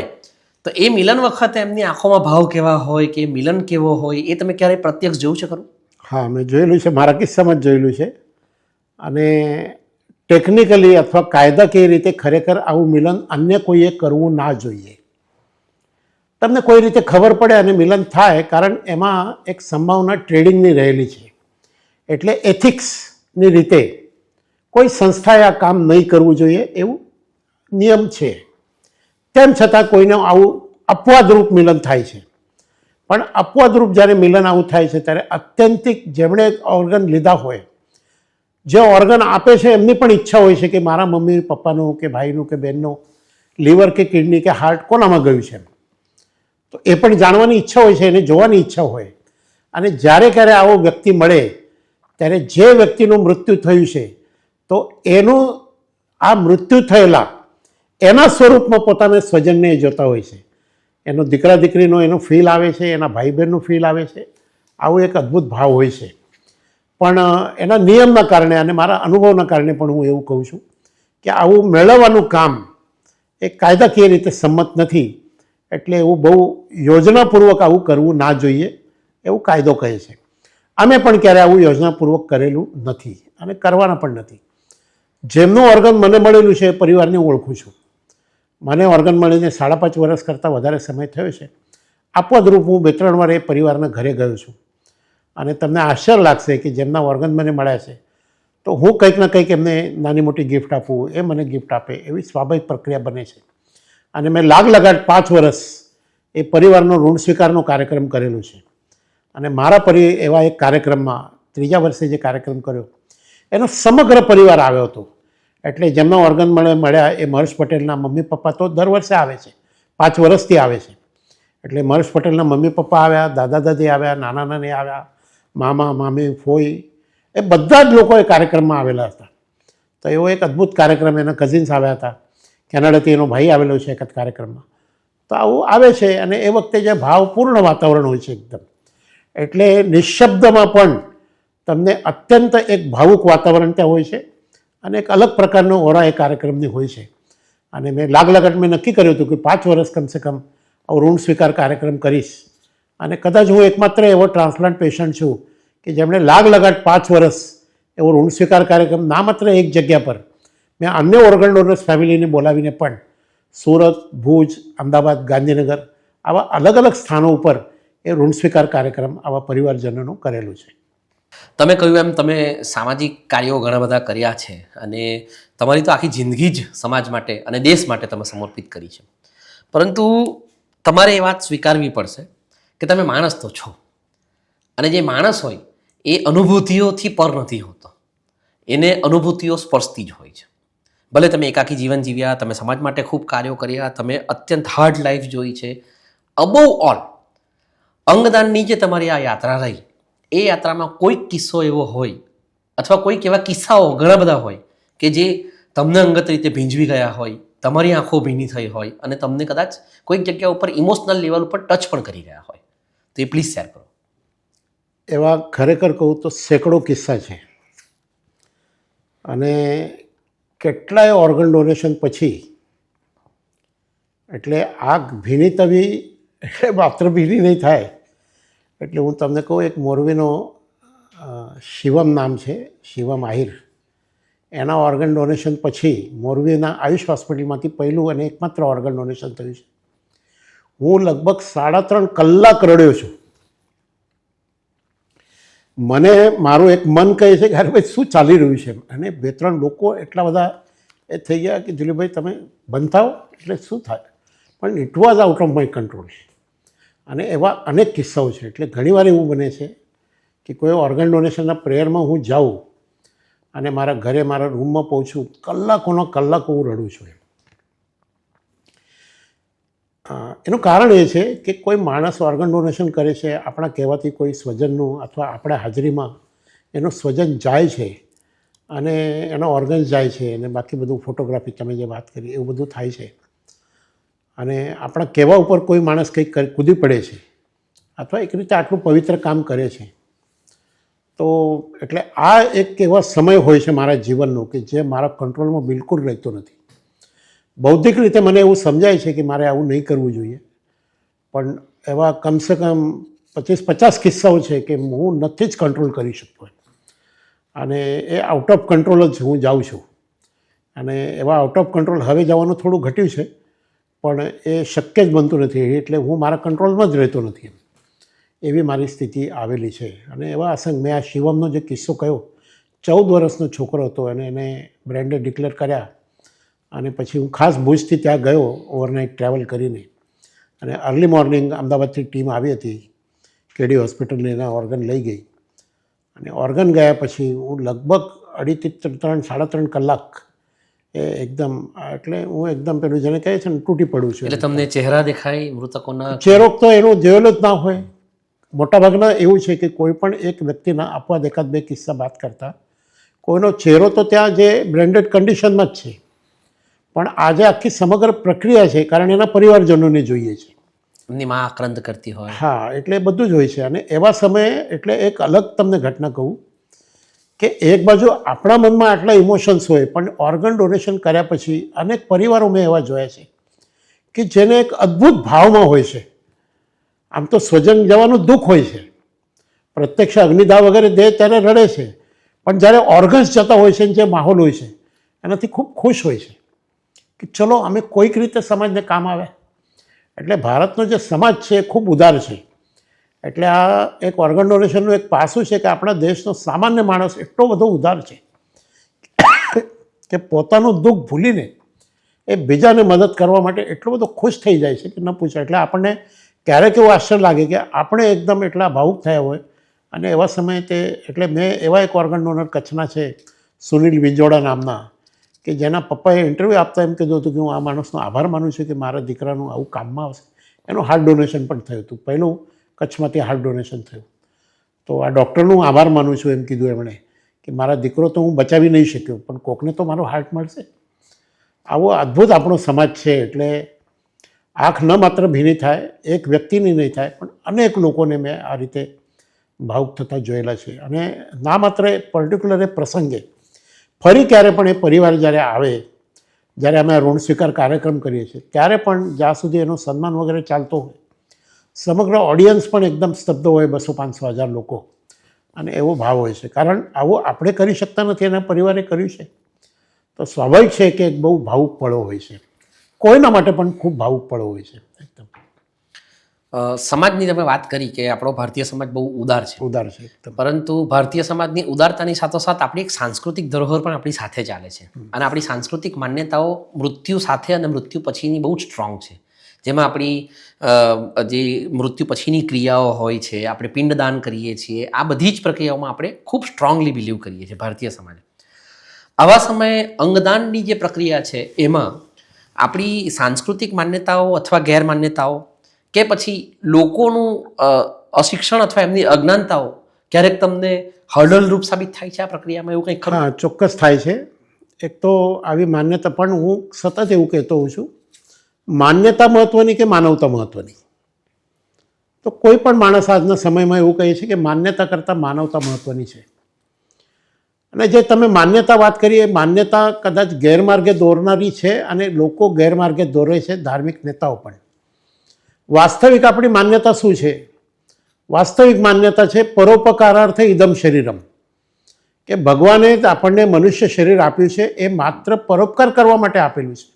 તો એ મિલન વખતે એમની આંખોમાં ભાવ કેવા હોય કે મિલન કેવો હોય એ તમે ક્યારેય પ્રત્યક્ષ જોયું છે ખરું? હા, મેં જોયેલું છે, મારા કિસ્સામાં જ જોયેલું છે. અને ટેકનિકલી અથવા કાયદાકીય રીતે ખરેખર આવું મિલન અન્ય કોઈએ કરવું ના જોઈએ. તમને કોઈ રીતે ખબર પડે અને મિલન થાય, કારણ એમાં એક સંભાવના ટ્રેડિંગની રહેલી છે. એટલે એથિક્સની રીતે કોઈ સંસ્થાએ આ કામ નહીં કરવું જોઈએ એવું નિયમ છે. તેમ છતાં કોઈને આવું અપવાદરૂપ મિલન થાય છે. પણ અપવાદરૂપ જ્યારે મિલન આવું થાય છે ત્યારે અત્યંતિક જેમણે ઓર્ગન લીધા હોય, જે ઓર્ગન આપે છે એમની પણ ઈચ્છા હોય છે કે મારા મમ્મી પપ્પાનું કે ભાઈનું કે બહેનનું લીવર કે કિડની કે હાર્ટ કોનામાં ગયું છે. તો એ પણ જાણવાની ઈચ્છા હોય છે, એને જોવાની ઈચ્છા હોય. અને જ્યારે ક્યારે આવો વ્યક્તિ મળે ત્યારે જે વ્યક્તિનું મૃત્યુ થયું છે તો એનું આ મૃત્યુ થયેલા એના સ્વરૂપમાં પોતાના સ્વજનને જોતા હોય છે. એનો દીકરા દીકરીનો એનો ફીલ આવે છે, એના ભાઈ બહેનનું ફીલ આવે છે. આવું એક અદ્ભુત ભાવ હોય છે. પણ એના નિયમના કારણે અને મારા અનુભવના કારણે પણ હું એવું કહું છું કે આવું મેળવવાનું કામ એ કાયદાકીય રીતે સંમત નથી. એટલે એવું બહુ યોજનાપૂર્વક આવું કરવું ના જોઈએ એવું કાયદો કહે છે. અમે પણ ક્યારે આવું યોજનાપૂર્વક કરેલું નથી અને કરવાના પણ નથી. જેમનું ઓર્ગન મને મળેલું છે એ પરિવારને હું ઓળખું છું. મને ઓર્ગન મળીને 5.5 વર્ષ કરતાં વધારે સમય થયો છે. આપવાદરૂપ હું 2-3 વાર એ પરિવારના ઘરે ગયો છું. અને તમને આશ્ચર્ય લાગશે કે જેમના ઓર્ગન મને મળ્યા છે તો હું કંઈક ના કંઈક એમને નાની મોટી ગિફ્ટ આપું, એ મને ગિફ્ટ આપે, એવી સ્વાભાવિક પ્રક્રિયા બને છે. અને મેં લગાડ 5 વર્ષ એ પરિવારનો ઋણ સ્વીકારનો કાર્યક્રમ કરેલો છે. અને મારા એવા એક કાર્યક્રમમાં 3જા વર્ષે જે કાર્યક્રમ કર્યો એનો સમગ્ર પરિવાર આવ્યો હતો. એટલે જેમના ઓર્ગન મળ્યા એ મહેશ પટેલના મમ્મી પપ્પા તો દર વર્ષે આવે છે, 5 વર્ષથી આવે છે. એટલે મહેશ પટેલના મમ્મી પપ્પા આવ્યા, દાદા દાદી આવ્યા, નાના નાની આવ્યા, મામા મામી ફોઈ, એ બધા જ લોકો એ કાર્યક્રમમાં આવેલા હતા. તો એવો એક અદ્ભુત કાર્યક્રમ, એના કઝિન્સ આવ્યા હતા, કેનેડાથી એનો ભાઈ આવેલો છે એક જ કાર્યક્રમમાં. તો આવું આવે છે અને એ વખતે જે ભાવપૂર્ણ વાતાવરણ હોય છે એકદમ. એટલે નિઃશબ્દમાં પણ તમને અત્યંત એક ભાવુક વાતાવરણ ત્યાં હોય છે અને એક અલગ પ્રકારનો ઓરા એ કાર્યક્રમની હોય છે. અને મેં લાગલગટ મેં નક્કી કર્યું હતું કે 5 વર્ષ કમસે કમ આવો ઋણ સ્વીકાર કાર્યક્રમ કરીશ. અને કદાચ હું એકમાત્ર એવો ટ્રાન્સપ્લાન્ટ પેશન્ટ છું કે જેમણે લાગ લગાટ 5 વર્ષ એવો ઋણ સ્વીકાર કાર્યક્રમ ના માત્ર એક જગ્યા પર, મેં અન્ય ઓર્ગન ડોનર્સ ફેમિલીને બોલાવીને પણ સુરત, ભુજ, અમદાવાદ, ગાંધીનગર આવા અલગ અલગ સ્થાનો ઉપર એ ઋણ સ્વીકાર કાર્યક્રમ આવા પરિવારજનોનું કરેલું છે. તમે કહ્યું એમ તમે સામાજિક કાર્યો ઘણા બધા કર્યા છે અને તમારી તો આખી જિંદગી જ સમાજ માટે અને દેશ માટે તમે સમર્પિત કરી છે. પરંતુ તમારે એ વાત સ્વીકારવી પડશે કે તમે માણસ તો છો અને જે માણસ હોય એ અનુભૂતિઓથી પર નથી હોતો, એને અનુભૂતિઓ સ્પર્શતી જ હોય છે. ભલે તમે એકાકી જીવન જીવ્યા, તમે સમાજ માટે ખૂબ કાર્યો કર્યા, તમે અત્યંત હાર્ડ લાઈફ જોઈ છે, અબોવ ઓલ અંગદાનની જે તમારી આ યાત્રા રહી એ યાત્રામાં કોઈક કિસ્સો એવો હોય અથવા કોઈક એવા કિસ્સાઓ ઘણા બધા હોય કે જે તમને અંગત રીતે ભીંજવી ગયા હોય, તમારી આંખો ભીની થઈ હોય અને તમને કદાચ કોઈક જગ્યા ઉપર ઇમોશનલ લેવલ ઉપર ટચ પણ કરી ગયા હોય, તો એ પ્લીઝ શેર કરો. એવા ખરેખર કહું તો સેંકડો કિસ્સા છે અને કેટલાય ઓર્ગન ડોનેશન પછી એટલે આગ ભીની તવી એટલે માત્ર ભીની નહીં થાય. એટલે હું તમને કહું, એક મોરબીનો શિવમ નામ છે, શિવમ આહિર, એના ઓર્ગન ડોનેશન પછી મોરબીના આયુષ હોસ્પિટલમાંથી પહેલું અને એકમાત્ર ઓર્ગન ડોનેશન થયું છે. હું લગભગ 3.5 કલાક રડ્યો છું. મને મારું એક મન કહે છે કે અરે ભાઈ શું ચાલી રહ્યું છે, અને 2-3 લોકો એટલા બધા એ થઈ ગયા કે દિલીપભાઈ તમે બંધ થાઓ એટલે શું થાય, પણ it was out of my control. અને એવા અનેક કિસ્સાઓ છે. એટલે ઘણીવાર એવું બને છે કે કોઈ ઓર્ગન ડોનેશનના પ્રેયરમાં હું જાઉં અને મારા ઘરે મારા રૂમમાં પહોંચું, કલાકોનો કલાકો હું રડું છું. એનું કારણ એ છે કે કોઈ માણસ ઓર્ગન ડોનેશન કરે છે, આપણા કહેવાથી કોઈ સ્વજનનું અથવા આપણા હાજરીમાં એનો સ્વજન જાય છે અને એનો ઓર્ગન્સ જાય છે અને બાકી બધું ફોટોગ્રાફી તમે જે વાત કરી એવું બધું થાય છે અને આપણા કહેવા ઉપર કોઈ માણસ કંઈક કૂદી પડે છે અથવા એક રીતે આટલું પવિત્ર કામ કરે છે, તો એટલે આ એક એવા સમય હોય છે મારા જીવનનો કે જે મારા કંટ્રોલમાં બિલકુલ રહેતો નથી. બૌદ્ધિક રીતે મને એવું સમજાય છે કે મારે આવું નહીં કરવું જોઈએ, પણ એવા કમસે કમ 25-50 કિસ્સાઓ છે કે હું નથી જ કંટ્રોલ કરી શકતો અને એ આઉટ ઓફ કંટ્રોલ જ હું જાઉં છું. અને એવા આઉટ ઓફ કંટ્રોલ હવે જવાનું થોડું ઘટ્યું છે, પણ એ શક્ય જ બનતું નથી. એટલે હું મારા કંટ્રોલમાં જ રહેતો નથી, એવી મારી સ્થિતિ આવેલી છે. અને એવા અસંગ મેં આ શિવમનો જે કિસ્સો કહ્યો, 14 વર્ષનો છોકરો હતો અને એને બ્રેન્ડે ડિક્લેર કર્યા અને પછી હું ખાસ ભુજથી ત્યાં ગયો ઓવરનાઇટ ટ્રાવેલ કરીને અને અર્લી મોર્નિંગ અમદાવાદથી ટીમ આવી હતી, કેડી હોસ્પિટલને એના ઓર્ગન લઈ ગઈ અને ઓર્ગન ગયા પછી હું લગભગ 2.5-3 કલાક એ એકદમ એટલે હું એકદમ પેલું જેને કહે છે ને તૂટી પડું છું. એટલે તમને ચહેરા દેખાય મૃતકોના? ચહેરો તો એનો જોયેલો જ ના હોય. મોટાભાગના એવું છે કે કોઈ પણ એક વ્યક્તિના અપવાદ 1-2 કિસ્સા વાત કરતા કોઈનો ચહેરો તો ત્યાં જે બ્રેન્ડેડ કન્ડિશનમાં જ છે, પણ આજે આખી સમગ્ર પ્રક્રિયા છે કારણ એના પરિવારજનોને જોઈએ છે, એમની માં આક્રંદ કરતી હોય. હા, એટલે બધું જ હોય છે. અને એવા સમયે એટલે એક અલગ તમને ઘટના કહું કે એક બાજુ આપણા મનમાં આટલા ઇમોશન્સ હોય, પણ ઓર્ગન ડોનેશન કર્યા પછી અનેક પરિવારો મેં એવા જોયા છે કે જેને એક અદ્ભુત ભાવમાં હોય છે. આમ તો સ્વજન જવાનું દુઃખ હોય છે, પ્રત્યક્ષ અગ્નિદાહ વગેરે દે ત્યારે રડે છે, પણ જ્યારે ઓર્ગન્સ જતા હોય છે જે માહોલ હોય છે એનાથી ખૂબ ખુશ હોય છે કે ચલો અમે કોઈક રીતે સમાજને કામ આવે. એટલે ભારતનો જે સમાજ છે એ ખૂબ ઉદાર છે. એટલે આ એક ઓર્ગન ડોનેશનનું એક પાસું છે કે આપણા દેશનો સામાન્ય માણસ એટલો બધો ઉદાર છે કે પોતાનું દુઃખ ભૂલીને એ બીજાને મદદ કરવા માટે એટલો બધો ખુશ થઈ જાય છે કે ન પૂછે. એટલે આપણને ક્યારેક એવું આશ્ચર્ય લાગે કે આપણે એકદમ એટલા ભાવુક થયા હોય અને એવા સમયે તે એટલે મેં એવા એક ઓર્ગન ડોનર કચ્છના છે સુનિલ વિંજોડા નામના, કે જેના પપ્પાએ ઇન્ટરવ્યૂ આપતા એમ કીધું હતું કે હું આ માણસનો આભાર માનું છું કે મારા દીકરાનું આવું કામમાં આવશે. એનું હાર્ટ ડોનેશન પણ થયું હતું, પહેલું કચ્છમાંથી હાર્ટ ડોનેશન થયું. તો આ ડૉક્ટરનું આભાર માનું છું એમ કીધું એમણે કે મારા દીકરો તો હું બચાવી નહીં શક્યો, પણ કોકને તો મારો હાર્ટ મળશે. આવો અદ્ભુત આપણો સમાજ છે. એટલે આંખ ન માત્ર ભીની થાય, એક વ્યક્તિની નહીં થાય, પણ અનેક લોકોને મેં આ રીતે ભાવુક થતા જોયેલા છે. અને ના માત્ર પર્ટિક્યુલર એ પ્રસંગે ફરી ક્યારે પણ એ પરિવાર જ્યારે આવે, જ્યારે અમે ઋણ સ્વીકાર કાર્યક્રમ કરીએ છીએ ત્યારે પણ જ્યાં સુધી એનો સન્માન વગેરે ચાલતો હોય, સમગ્ર ઓડિયન્સ પણ એકદમ સ્તબ્ધ હોય, 200-500 હજાર લોકો, અને એવો ભાવ હોય છે. કારણ આવું આપણે કરી શકતા નથી, એના પરિવારે કર્યું છે, તો સ્વાભાવિક છે કે એક બહુ ભાવુક પળો હોય છે. કોઈના માટે પણ ખૂબ ભાવુક પળો હોય છે. એકદમ સમાજની તમે વાત કરી કે આપણો ભારતીય સમાજ બહુ ઉદાર છે, ઉદાર છે એકદમ. પરંતુ ભારતીય સમાજની ઉદારતાની સાથોસાથ આપણી એક સાંસ્કૃતિક ધરોહર પણ આપણી સાથે ચાલે છે, અને આપણી સાંસ્કૃતિક માન્યતાઓ મૃત્યુ સાથે અને મૃત્યુ પછીની બહુ જ સ્ટ્રોંગ છે. જેમાં આપણી જે મૃત્યુ પછીની ક્રિયાઓ હોય છે, આપણે પિંડદાન કરીએ છીએ, આ બધી જ પ્રક્રિયાઓમાં આપણે ખૂબ સ્ટ્રોંગલી બિલીવ કરીએ છીએ ભારતીય સમાજ. આવા સમયે અંગદાનની જે પ્રક્રિયા છે એમાં આપણી સાંસ્કૃતિક માન્યતાઓ અથવા ગેરમાન્યતાઓ કે પછી લોકોનું અશિક્ષણ અથવા એમની અજ્ઞાનતાઓ ક્યારેક તમને હર્ડલરૂપ સાબિત થાય છે આ પ્રક્રિયામાં, એવું કંઈક ખરું? હા, ચોક્કસ થાય છે. એક તો આવી માન્યતા, પણ હું સતત એવું કહેતો હોઉં છું, માન્યતા મહત્ત્વની કે માનવતા મહત્ત્વની? તો કોઈ પણ માણસ આજના સમયમાં એવું કહે છે કે માન્યતા કરતાં માનવતા મહત્ત્વની છે. અને જે તમે માન્યતા વાત કરી, એ માન્યતા કદાચ ગેરમાર્ગે દોરનારી છે, અને લોકો ગેરમાર્ગે દોરે છે, ધાર્મિક નેતાઓ પણ. વાસ્તવિક આપણી માન્યતા શું છે? વાસ્તવિક માન્યતા છે પરોપકારાર્થે ઇદમ શરીરમ, કે ભગવાને આપણને મનુષ્ય શરીર આપ્યું છે એ માત્ર પરોપકાર કરવા માટે આપેલું છે.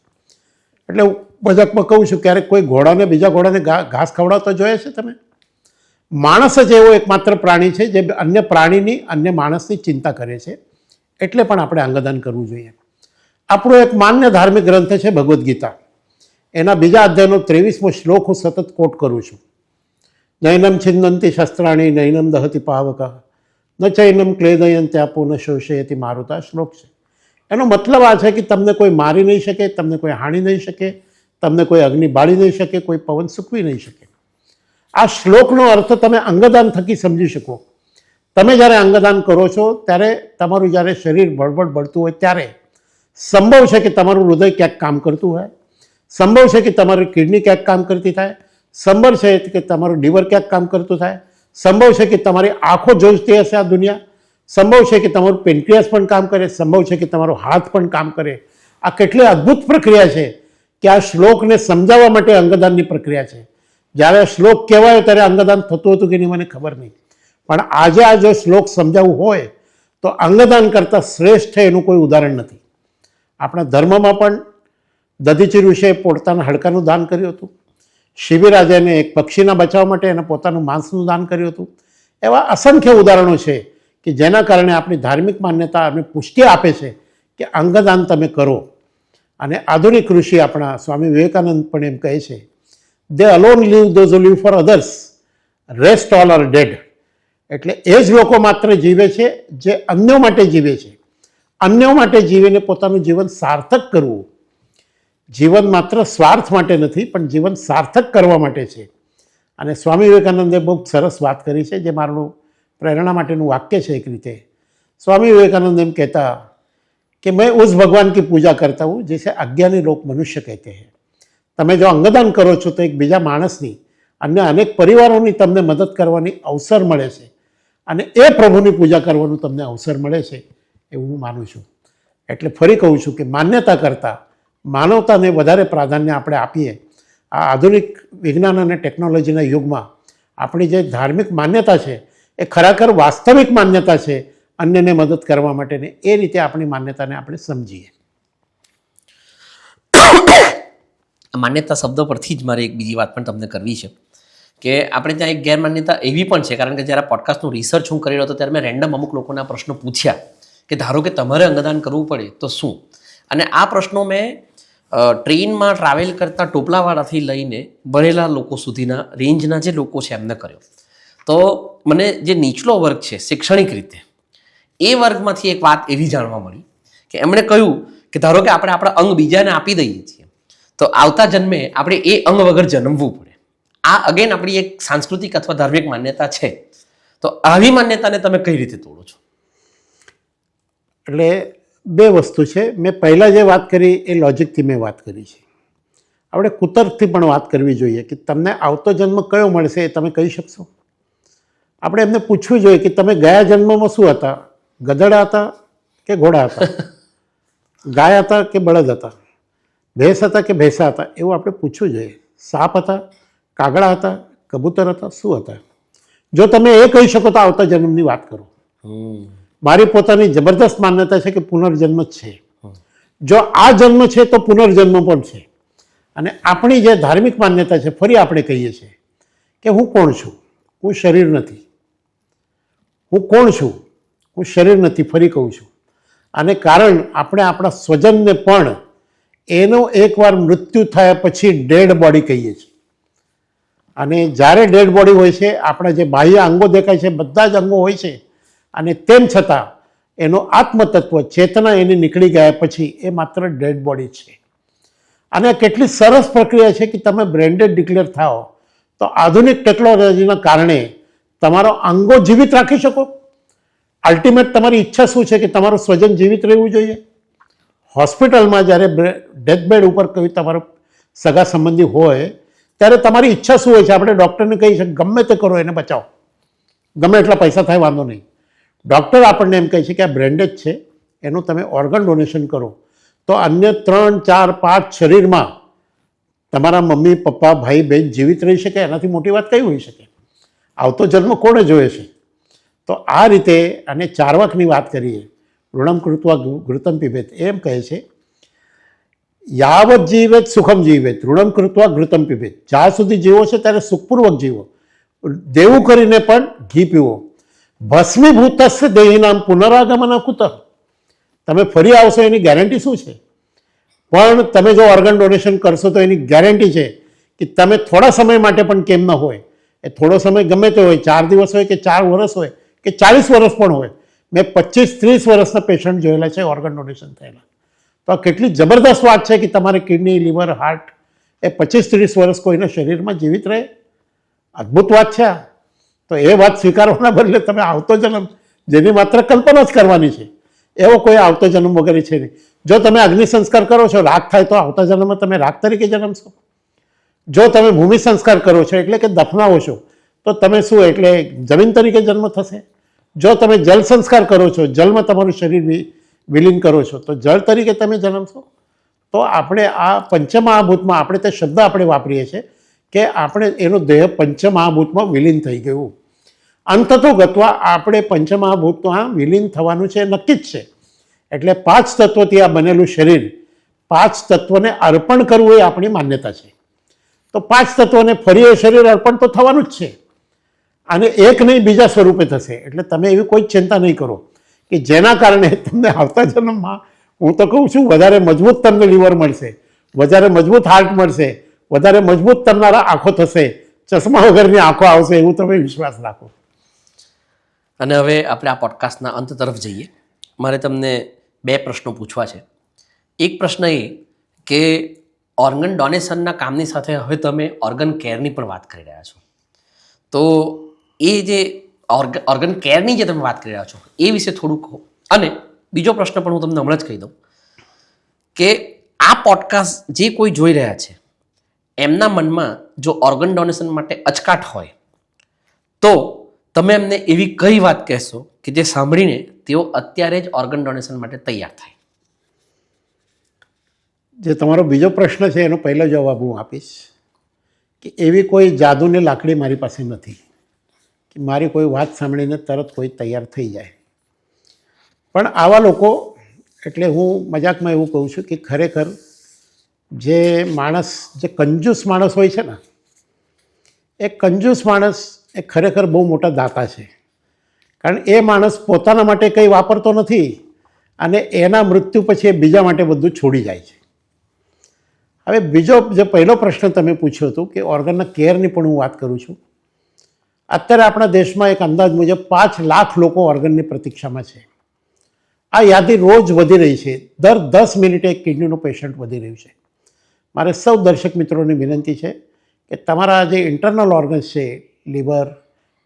એટલે હું મજાકમાં કહું છું, ક્યારેક કોઈ ઘોડાને બીજા ઘોડાને ઘાસ ખવડાવતા જોયા છે તમે? માણસ જ એવો એકમાત્ર પ્રાણી છે જે અન્ય પ્રાણીની, અન્ય માણસની ચિંતા કરે છે. એટલે પણ આપણે અંગદાન કરવું જોઈએ. આપણો એક માન્ય ધાર્મિક ગ્રંથ છે ભગવદ્ ગીતા. એના બીજા અધ્યાયનો 23મો શ્લોક હું સતત કોટ કરું છું. નૈનમ છિન્નંતિ શસ્ત્રાણી નૈનમ દહતિ પાવક ન ચૈનમ ક્લેદયંત્યાપો ન શોષયતિ મારુતા શ્લોક છે. એનો મતલબ આ છે કે તમને કોઈ મારી નહીં શકે, તમને કોઈ હાણી નહીં શકે, તમને કોઈ અગ્નિ બાળી નહીં શકે, કોઈ પવન સૂકવી નહીં શકે. આ શ્લોકનો અર્થ તમે અંગદાન થકી સમજી શકો. તમે જ્યારે અંગદાન કરો છો ત્યારે તમારું જ્યારે શરીર બળબડ બળતું હોય ત્યારે સંભવ છે કે તમારું હૃદય ક્યાંક કામ કરતું હોય, સંભવ છે કે તમારી કિડની ક્યાંક કામ કરતી થાય, સંભવ છે કે તમારું લીવર ક્યાંક કામ કરતું થાય, સંભવ છે કે તમારી આંખો જોઈતી હશે આ દુનિયા, સંભવ છે કે તમારું પેન્ક્રિયાસ પણ કામ કરે, સંભવ છે કે તમારો હાથ પણ કામ કરે. આ કેટલી અદ્ભુત પ્રક્રિયા છે કે આ શ્લોકને સમજાવવા માટે અંગદાનની પ્રક્રિયા છે. જ્યારે આ શ્લોક કહેવાયો ત્યારે અંગદાન થતું હતું કે નહીં મને ખબર નહીં, પણ આજે આ જો શ્લોક સમજાવવું હોય તો અંગદાન કરતાં શ્રેષ્ઠ એનું કોઈ ઉદાહરણ નથી. આપણા ધર્મમાં પણ દધીચી ઋષિએ પોતાના હાડકાનું દાન કર્યું હતું. શિબિરાજાને એક પક્ષીના બચાવ માટે એને પોતાનું માંસનું દાન કર્યું હતું. એવા અસંખ્ય ઉદાહરણો છે કે જેના કારણે આપણી ધાર્મિક માન્યતા અમને પુષ્ટિ આપે છે કે અંગદાન તમે કરો. અને આધુનિક ઋષિ આપણા સ્વામી વિવેકાનંદ પણ એમ કહે છે, they alone live those who live for others, rest all are dead. એટલે એ જ લોકો માત્ર જીવે છે જે અન્યો માટે જીવે છે. અન્યો માટે જીવીને પોતાનું જીવન સાર્થક કરવું. જીવન માત્ર સ્વાર્થ માટે નથી, પણ જીવન સાર્થક કરવા માટે છે. અને સ્વામી વિવેકાનંદે બહુ સરસ વાત કરી છે, જે મારું પ્રેરણા માટેનું વાક્ય છે. એક રીતે સ્વામી વિવેકાનંદ એમ કહેતા કે મેં ઉસ ભગવાન की पूजा करता हूँ जैसे अज्ञानी लोग मनुष्य कहते हैं. તમે જો અંગદાન કરો છો તો એક બીજા માણસની, અન્ય અનેક પરિવારોની તમને મદદ કરવાની અવસર મળે છે, અને એ પ્રભુની પૂજા કરવાનું તમને અવસર મળે છે, એવું હું માનું છું. એટલે ફરી કહું છું કે માન્યતા કરતાં માનવતાને વધારે પ્રાધાન્ય આપણે આપીએ. આ આધુનિક વિજ્ઞાન અને ટેકનોલોજીના યુગમાં આપણી જે ધાર્મિક માન્યતા છે એ ખરેખર વાસ્તવિક માન્યતા છે અન્યને મદદ કરવા માટેની. એ રીતે આપણી માન્યતાને આપણે સમજીએ. માન્યતા શબ્દ પરથી જ મારે એક બીજી વાત પણ તમને કરવી છે કે આપણે ત્યાં એક ગેરમાન્યતા એવી પણ છે, કારણ કે જ્યારે પોડકાસ્ટનું રિસર્ચ હું કરી રહ્યો હતો ત્યારે મેં રેન્ડમ અમુક લોકોના પ્રશ્નો પૂછ્યા કે ધારો કે તમારે અંગદાન કરવું પડે તો શું. અને આ પ્રશ્નો મેં ટ્રેનમાં ટ્રાવેલ કરતા ટોપલાવાળાથી લઈને ભણેલા લોકો સુધીના રેન્જના જે લોકો છે એમને કર્યો. તો મને જે નીચલો વર્ગ છે શૈક્ષણિક રીતે, એ વર્ગમાંથી એક વાત એવી જાણવા મળી કે એમણે કહ્યું કે ધારો કે આપણે આપણા અંગ બીજાને આપી દઈએ છીએ તો આવતા જન્મે આપણે એ અંગ વગર જન્મવું પડે. આ અગેન આપણી એક સાંસ્કૃતિક અથવા ધાર્મિક માન્યતા છે. તો આવી માન્યતાને તમે કઈ રીતે તોડો છો? એટલે બે વસ્તુ છે. મેં પહેલાં જે વાત કરી એ લોજિકથી મેં વાત કરી છે. આપણે કુતર્કથી પણ વાત કરવી જોઈએ કે તમને આવતો જન્મ કયો મળશે એ તમે કહી શકશો? આપણે એમને પૂછવું જોઈએ કે તમે ગયા જન્મમાં શું હતા? ગધેડા હતા કે ઘોડા હતા? ગાય હતા કે બળદ હતા? ભેંસ હતા કે ભેંસા હતા? એવું આપણે પૂછવું જોઈએ. સાપ હતા, કાગડા હતા, કબૂતર હતા, શું હતા? જો તમે એ કહી શકો તો આવતા જન્મની વાત કરો. મારી પોતાની જબરદસ્ત માન્યતા છે કે પુનર્જન્મ જ છે. જો આ જન્મ છે તો પુનર્જન્મ પણ છે. અને આપણી જે ધાર્મિક માન્યતા છે, ફરી આપણે કહીએ છીએ કે હું કોણ છું? હું શરીર નથી. હું કોણ છું? હું શરીર નથી. ફરી કહું છું. આને કારણ આપણે આપણા સ્વજનને પણ એનો એકવાર મૃત્યુ થયા પછી ડેડ બોડી કહીએ છીએ. અને જ્યારે ડેડ બોડી હોય છે, આપણા જે બાહ્ય અંગો દેખાય છે, બધા જ અંગો હોય છે, અને તેમ છતાં એનો આત્મતત્વ ચેતના એની નીકળી ગયા પછી એ માત્ર ડેડ બોડી છે. અને કેટલી સરસ પ્રક્રિયા છે કે તમે બ્રેન્ડેડ ડિક્લેર થાઓ તો આધુનિક ટેકનોલોજીના કારણે તમારો અંગો જીવિત રાખી શકો. અલ્ટિમેટ તમારી ઈચ્છા શું છે કે તમારું સ્વજન જીવિત રહેવું જોઈએ. હોસ્પિટલમાં જ્યારે ડેથ બેડ ઉપર કોઈ તમારો સગા સંબંધી હોય ત્યારે તમારી ઈચ્છા શું હોય છે? આપણે ડૉક્ટરને કહીએ છીએ ગમે તે કરો, એને બચાવો, ગમે એટલા પૈસા થાય વાંધો નહીં. ડૉક્ટર આપણને એમ કહે છે કે આ બ્રેન્ડેડ છે, એનું તમે ઓર્ગન ડોનેશન કરો તો અન્ય 3, 4, 5 શરીરમાં તમારા મમ્મી, પપ્પા, ભાઈ, બહેન જીવિત રહી શકે. એનાથી મોટી વાત કઈ હોઈ શકે? આવતો જન્મ કોણે જોયે છે? તો આ રીતે, અને ચાર્વાકની વાત કરીએ, ઋણમ કૃત્વા ઘૃતમ પીબેત, એમ કહે છે યાવત જીવેત સુખમ જીવેત ઋણમ કૃત્વા ઘૃતમ પીબેત. જ્યાં સુધી જીવો છે ત્યારે સુખપૂર્વક જીવો, દેવું કરીને પણ ઘી પીવો. ભસ્મીભૂતસ્ય દેહિનામ પુનરાગમન કુતઃ. તમે ફરી આવશો એની ગેરંટી શું છે? પણ તમે જો ઓર્ગન ડોનેશન કરશો તો એની ગેરંટી છે કે તમે થોડા સમય માટે પણ કેમ ન હોય, એ થોડો સમય ગમે તે હોય, 4 દિવસ હોય કે 4 વર્ષ હોય કે 40 વર્ષ પણ હોય. મેં 25-30 વર્ષના પેશન્ટ જોયેલા છે ઓર્ગન ડોનેશન થયેલા. તો આ કેટલી જબરદસ્ત વાત છે કે તમારે કિડની, લીવર, હાર્ટ એ 25-30 વર્ષ કોઈના શરીરમાં જીવિત રહે. અદ્ભુત વાત છે આ. તો એ વાત સ્વીકારવાના બદલે તમે આવતો જન્મ, જેની માત્ર કલ્પના જ કરવાની છે, એવો કોઈ આવતો જન્મ વગેરે છે નહીં. જો તમે અગ્નિ સંસ્કાર કરો છો, રાખ થાય તો આવતા જન્મમાં તમે રાખ તરીકે જન્મશો. જો તમે ભૂમિ સંસ્કાર કરો છો એટલે કે દફનાવો છો તો તમે શું, એટલે જમીન તરીકે જન્મ થશે. જો તમે જલ સંસ્કાર કરો છો, જલમાં તમારું શરીર વિલીન કરો છો તો જળ તરીકે તમે જન્મશો. તો આપણે આ પંચમહાભૂતમાં, આપણે તે શબ્દ આપણે વાપરીએ છીએ કે આપણે એનો દેહ પંચમહાભૂતમાં વિલીન થઈ ગયું. અંતતો ગત્વા આપણે પંચમહાભૂતમાં વિલીન થવાનું છે, નક્કી જ છે. એટલે 5 તત્વોથી આ બનેલું શરીર, 5 તત્વોને અર્પણ કરવું એ આપણી માન્યતા છે. તો 5 તત્વોને ફરી એ શરીર અર્પણ તો થવાનું જ છે, અને એક નહીં બીજા સ્વરૂપે થશે. એટલે તમે એવી કોઈ ચિંતા નહીં કરો કે જેના કારણે તમને આવતા જન્મમાં, હું તો કહું છું, વધારે મજબૂત તમને લીવર મળશે, વધારે મજબૂત હાર્ટ મળશે, વધારે મજબૂત તમારા આંખો થશે, ચશ્મા વગરની આંખો આવશે, એવું તમે વિશ્વાસ રાખો. અને હવે આપણે આ પોડકાસ્ટના અંત તરફ જઈએ. મારે તમને 2 પ્રશ્નો પૂછવા છે. એક પ્રશ્ન એ કે ઓર્ગન ડોનેશનના કામની સાથે હવે તમે ઓર્ગન કેરની પણ વાત કરી રહ્યા છો, તો એ જે ઓર્ગન કેરની જે તમે વાત કરી રહ્યા છો એ વિશે થોડું કહો. અને બીજો પ્રશ્ન પણ હું તમને હમણાં જ કહી દઉં કે આ પોડકાસ્ટ જે કોઈ જોઈ રહ્યા છે એમના મનમાં જો ઓર્ગન ડોનેશન માટે અચકાટ હોય તો તમે એમને એવી કઈ વાત કહેશો કે જે સાંભળીને તેઓ અત્યારે જ ઓર્ગન ડોનેશન માટે તૈયાર થાય? જે તમારો બીજો પ્રશ્ન છે એનો પહેલો જવાબ હું આપીશ કે એવી કોઈ જાદુની લાકડી મારી પાસે નથી કે મારી કોઈ વાત સાંભળીને તરત કોઈ તૈયાર થઈ જાય. પણ આવા લોકો, એટલે હું મજાકમાં એવું કહું છું કે ખરેખર જે માણસ, જે કંજૂસ માણસ હોય છે ને, એ કંજૂસ માણસ એ ખરેખર બહુ મોટા દાતા છે. કારણ એ માણસ પોતાના માટે કંઈ વાપરતો નથી અને એના મૃત્યુ પછી એ બીજા માટે બધું છોડી જાય છે. હવે બીજો જે પહેલો પ્રશ્ન તમે પૂછ્યો હતો કે ઓર્ગનના કેરની પણ હું વાત કરું છું. અત્યારે આપણા દેશમાં એક અંદાજ મુજબ 5 લાખ લોકો ઓર્ગનની પ્રતીક્ષામાં છે. આ યાદી રોજ વધી રહી છે. દર 10 મિનિટે એક કિડનીનું પેશન્ટ વધી રહ્યું છે. મારે સૌ દર્શક મિત્રોની વિનંતી છે કે તમારા જે ઇન્ટરનલ ઓર્ગન્સ છે, લીવર,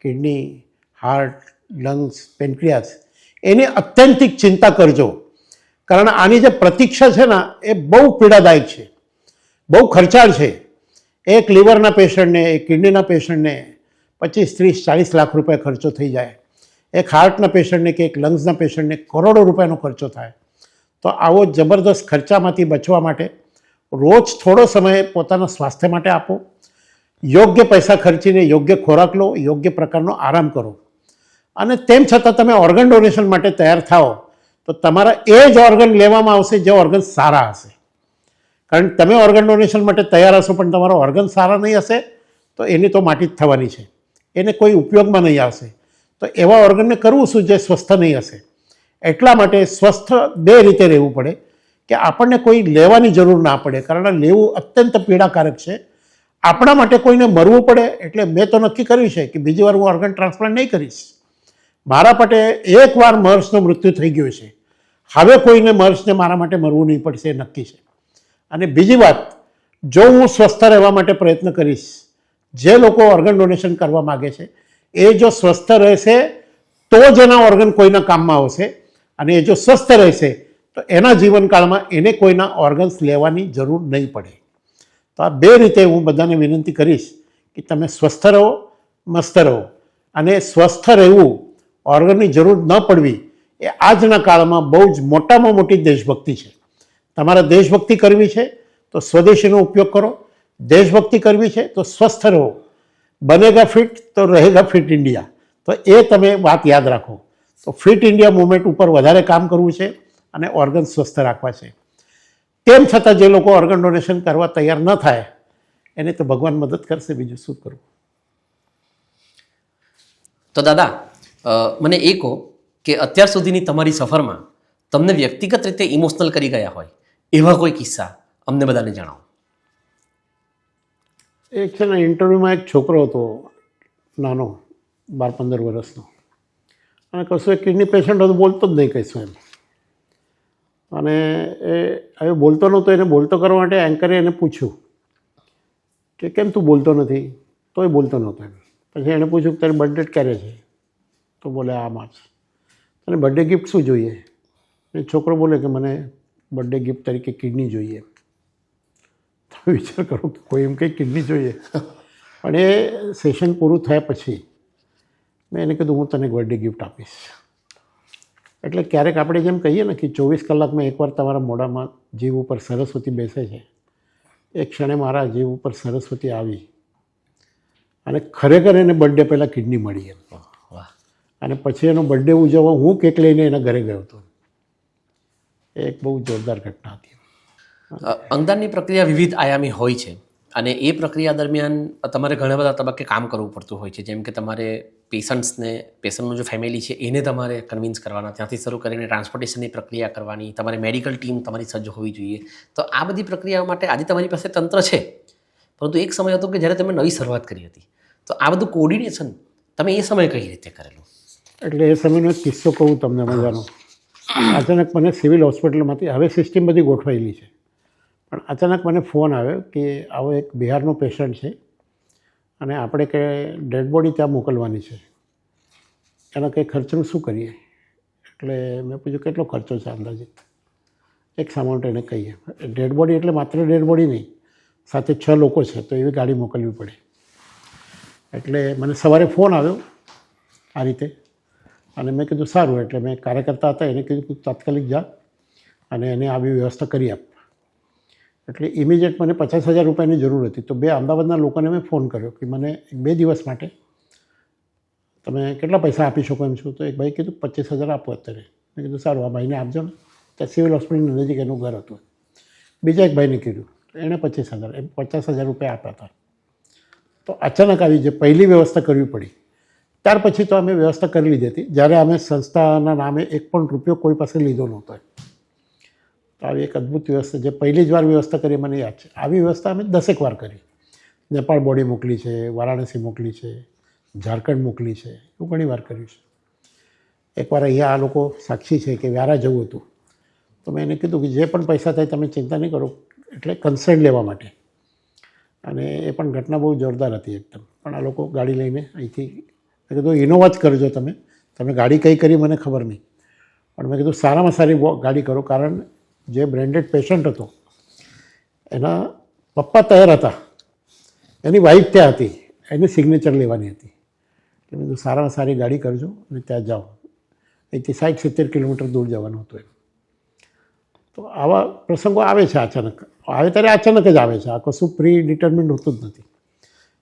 કિડની, હાર્ટ, લંગ્સ, પેન્ક્રિયાસ, એની અત્યંતિક ચિંતા કરજો. કારણ આની જે પ્રતીક્ષા છે ને એ બહુ પીડાદાયક છે, બહુ ખર્ચાળ છે. એક લીવરના પેશન્ટને, એક કિડનીના પેશન્ટને 25, 30, 40 લાખ રૂપિયા ખર્ચો થઈ જાય. એક હાર્ટના પેશન્ટને કે એક લંગ્સના પેશન્ટને કરોડો રૂપિયાનો ખર્ચો થાય. તો આવો જબરદસ્ત ખર્ચામાંથી બચવા માટે રોજ થોડો સમય પોતાના સ્વાસ્થ્ય માટે આપો. યોગ્ય પૈસા ખર્ચીને યોગ્ય ખોરાક લો, યોગ્ય પ્રકારનો આરામ કરો. અને તેમ છતાં તમે ઓર્ગન ડોનેશન માટે તૈયાર થાઓ તો તમારા એ જ ઓર્ગન લેવામાં આવશે જે ઓર્ગન સારા હશે. કારણ કે તમે ઓર્ગન ડોનેશન માટે તૈયાર હશો પણ તમારા ઓર્ગન સારા નહીં હશે તો એની તો માટી જ થવાની છે, એને કોઈ ઉપયોગમાં નહીં આવશે. તો એવા ઓર્ગનને કરવું શું જે સ્વસ્થ નહીં હશે. એટલા માટે સ્વસ્થ બે રીતે રહેવું પડે કે આપણને કોઈ લેવાની જરૂર ના પડે, કારણ લેવું અત્યંત પીડાકારક છે. આપણા માટે કોઈને મરવું પડે એટલે મેં તો નક્કી કર્યું છે કે બીજી વાર હું ઓર્ગન ટ્રાન્સપ્લાન્ટ નહીં કરીશ. મારા માટે એકવાર મર્સનું મૃત્યુ થઈ ગયું છે, હવે કોઈને મર્સને મારા માટે મરવું નહીં પડશે એ નક્કી છે. અને બીજી વાત, જો હું સ્વસ્થ રહેવા માટે પ્રયત્ન કરીશ, જે લોકો ઓર્ગન ડોનેશન કરવા માગે છે એ જો સ્વસ્થ રહેશે તો જ એના ઓર્ગન કોઈના કામમાં આવશે, અને એ જો સ્વસ્થ રહેશે તો એના જીવનકાળમાં એને કોઈના ઓર્ગન્સ લેવાની જરૂર નહીં પડે. તો આ બે રીતે હું બધાને વિનંતી કરીશ કે તમે સ્વસ્થ રહો, મસ્ત રહો. અને સ્વસ્થ રહેવું, ઓર્ગનની જરૂર ન પડવી એ આજના કાળમાં બહુ જ મોટામાં મોટી દેશભક્તિ છે. તમારે દેશભક્તિ કરવી છે તો સ્વદેશીનો ઉપયોગ કરો, દેશભક્તિ કરવી છે તો સ્વસ્થ રહો. બનેગા ફિટ તો રહેગા ફિટ ઇન્ડિયા. તો એ તમે વાત યાદ રાખો. તો ફિટ ઇન્ડિયા મુવમેન્ટ ઉપર વધારે કામ કરવું છે અને ઓર્ગન સ્વસ્થ રાખવા છે. તેમ છતાં જે લોકો ઓર્ગન ડોનેશન કરવા તૈયાર ન થાય એને તો ભગવાન મદદ કરશે, બીજું શું કરવું. તો દાદા, મને એ કહો કે અત્યાર સુધીની તમારી સફરમાં તમને વ્યક્તિગત રીતે ઇમોશનલ કરી ગયા હોય એવા કોઈ કિસ્સા અમને બધાને જણાવો. એક છે ને, ઇન્ટરવ્યૂમાં એક છોકરો હતો નાનો, 12-15 વર્ષનો, અને કશું એક કિડની પેશન્ટ હતો, બોલતો જ નહીં કશું એમ. અને એ હવે બોલતો નહોતો, એને બોલતો કરવા માટે એન્કરે એને પૂછ્યું કે કેમ તું બોલતો નથી, તોય બોલતો નહોતો એમ. પછી એણે પૂછ્યું કે તારી બર્થડેટ ક્યારે છે, તો બોલે આ માર્ચ. તને બર્થડે ગિફ્ટ શું જોઈએ? એ છોકરો બોલે કે મને બર્થડે ગિફ્ટ તરીકે કિડની જોઈએ. તમે વિચાર કરો કે કોઈ એમ કંઈ કિડની જોઈએ. પણ એ સેશન પૂરું થયા પછી મેં એને કીધું હું તને બર્થડે ગિફ્ટ આપીશ. એટલે ક્યારેક આપણે જેમ કહીએ ને કે 24 કલાકમાં એકવાર તમારા મોઢામાં જીભ ઉપર સરસ્વતી બેસે છે, એ ક્ષણે મારા જીભ ઉપર સરસ્વતી આવી અને ખરેખર એને બર્થડે પહેલાં કિડની મળી એમ. વાહ. અને પછી એનો બર્થડે ઉજવવા હું કેક લઈને એના ઘરે ગયો હતો. એ એક બહુ જોરદાર ઘટના હતી. અંગદાનની પ્રક્રિયા વિવિધ આયામી હોય છે અને એ પ્રક્રિયા દરમિયાન તમારે ઘણા બધા તબક્કે કામ કરવું પડતું હોય છે. જેમ કે તમારે પેશન્ટનું જે ફેમિલી છે એને તમારે કન્વિન્સ કરવાના, ત્યાંથી શરૂ કરીને ટ્રાન્સપોર્ટેશનની પ્રક્રિયા કરવાની, તમારી મેડિકલ ટીમ તમારી સજ્જ હોવી જોઈએ. તો આ બધી પ્રક્રિયાઓ માટે આજે તમારી પાસે તંત્ર છે, પરંતુ એક સમય હતો કે જ્યારે તમે નવી શરૂઆત કરી હતી. તો આ બધું કોર્ડિનેશન તમે એ સમયે કઈ રીતે કરેલું? એટલે એ સમયનો એક કિસ્સો કહું તમને મજાનો. અચાનક મને સિવિલ હોસ્પિટલમાંથી, હવે સિસ્ટમ બધી ગોઠવાયેલી છે, પણ અચાનક મને ફોન આવ્યો કે આવો એક બિહારનો પેશન્ટ છે અને આપણે કે ડેડ બોડી ત્યાં મોકલવાની છે, એના કંઈ ખર્ચનું શું કરીએ? એટલે મેં પૂછ્યું કેટલો ખર્ચો છે અંદાજિત? એક સામાઉન્ટ એને કહીએ. ડેડ બોડી એટલે માત્ર ડેડ બોડી નહીં, સાથે 6 લોકો છે તો એવી ગાડી મોકલવી પડે. એટલે મને સવારે ફોન આવ્યો આ રીતે, અને મેં કીધું સારું. એટલે મેં કાર્યકર્તા હતા એને કીધું કે તાત્કાલિક જા અને એને આવી વ્યવસ્થા કરી આપ. એટલે ઇમિડિયેટ મને 50,000 રૂપિયાની જરૂર હતી. તો 2 અમદાવાદના લોકોને મેં ફોન કર્યો કે મને 2 દિવસ માટે તમે કેટલા પૈસા આપી શકો એમ છો? તો એક ભાઈ કીધું 25,000 આપો અત્યારે. મેં કીધું સારું, આ ભાઈને આપજો ને. ત્યાં સિવિલ હોસ્પિટલની નજીક એનું ઘર હતું. બીજા એક ભાઈને કીધું, એણે 25,000, એમ 50,000 રૂપિયા આપ્યા હતા. તો અચાનક આવી જે પહેલી વ્યવસ્થા કરવી પડી. ત્યાર પછી તો અમે વ્યવસ્થા કરી લીધી હતી, જ્યારે અમે સંસ્થાના નામે 1 પણ રૂપિયો કોઈ પાસે લીધો નહોતો. તો આવી એક અદ્ભુત વ્યવસ્થા, જે પહેલી જ વાર વ્યવસ્થા કરી મને યાદ છે. આવી વ્યવસ્થા અમે 10 વાર કરી. નેપાળ બોડી મોકલી છે, વારાણસી મોકલી છે, ઝારખંડ મોકલી છે, એવું ઘણી વાર કર્યું છે. એકવાર અહીંયા આ લોકો સાક્ષી છે કે વ્યારા જવું હતું, તો મેં એને કીધું કે જે પણ પૈસા થાય તમે ચિંતા નહીં કરો, એટલે કન્સર્ન લેવા માટે. અને એ પણ ઘટના બહુ જોરદાર હતી એકદમ. પણ આ લોકો ગાડી લઈને અહીંથી, મેં કીધું ઇનોવા જ કરજો તમે ગાડી કઈ કરી મને ખબર નહીં, પણ મેં કીધું સારામાં સારી ગાડી કરો. કારણ જે બ્રેન્ડેડ પેશન્ટ હતો એના પપ્પા તૈયાર હતા, એની વાઈફ ત્યાં હતી, એની સિગ્નેચર લેવાની હતી. એટલે મેં કીધું સારામાં સારી ગાડી કરજો અને ત્યાં જાઓ. અહીંથી 60-70 કિલોમીટર દૂર જવાનું હતું એમ. તો આવા પ્રસંગો આવે છે અચાનક. આવે ત્યારે અચાનક જ આવે છે, આ કશું પ્રી ડિટર્મિન્ડ હોતું જ નથી.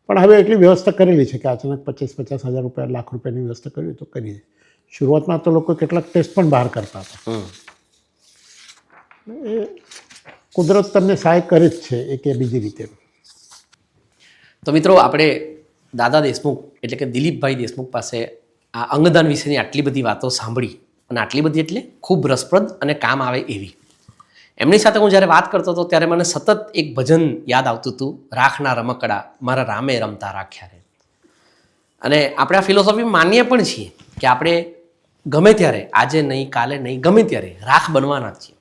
પણ હવે એટલી વ્યવસ્થા કરેલી છે કે અચાનક 50,000 રૂપિયા લાખ રૂપિયાની વ્યવસ્થા કરવી તો કરી દે. શરૂઆતમાં તો લોકો કેટલાક ટેસ્ટ પણ બહાર કરતા હતા. એ કુદરત તમને સહાય કરે જ છે એક કે બીજી રીતે. તો મિત્રો આપણે દાદા દેશમુખ એટલે કે દિલીપભાઈ દેશમુખ પાસે આ અંગદાન વિશેની આટલી બધી વાતો સાંભળી, અને આટલી બધી એટલે ખૂબ રસપ્રદ અને કામ આવે એવી. એમની સાથે હું જ્યારે વાત કરતો હતો ત્યારે મને સતત એક ભજન યાદ આવતું હતું, રાખના રમકડા મારા રામે રમતા રાખ્યા રે. અને આપણે આ ફિલોસોફી માનીએ પણ છીએ કે આપણે ગમે ત્યારે, આજે નહીં કાલે નહીં, ગમે ત્યારે રાખ બનવાના જ છીએ.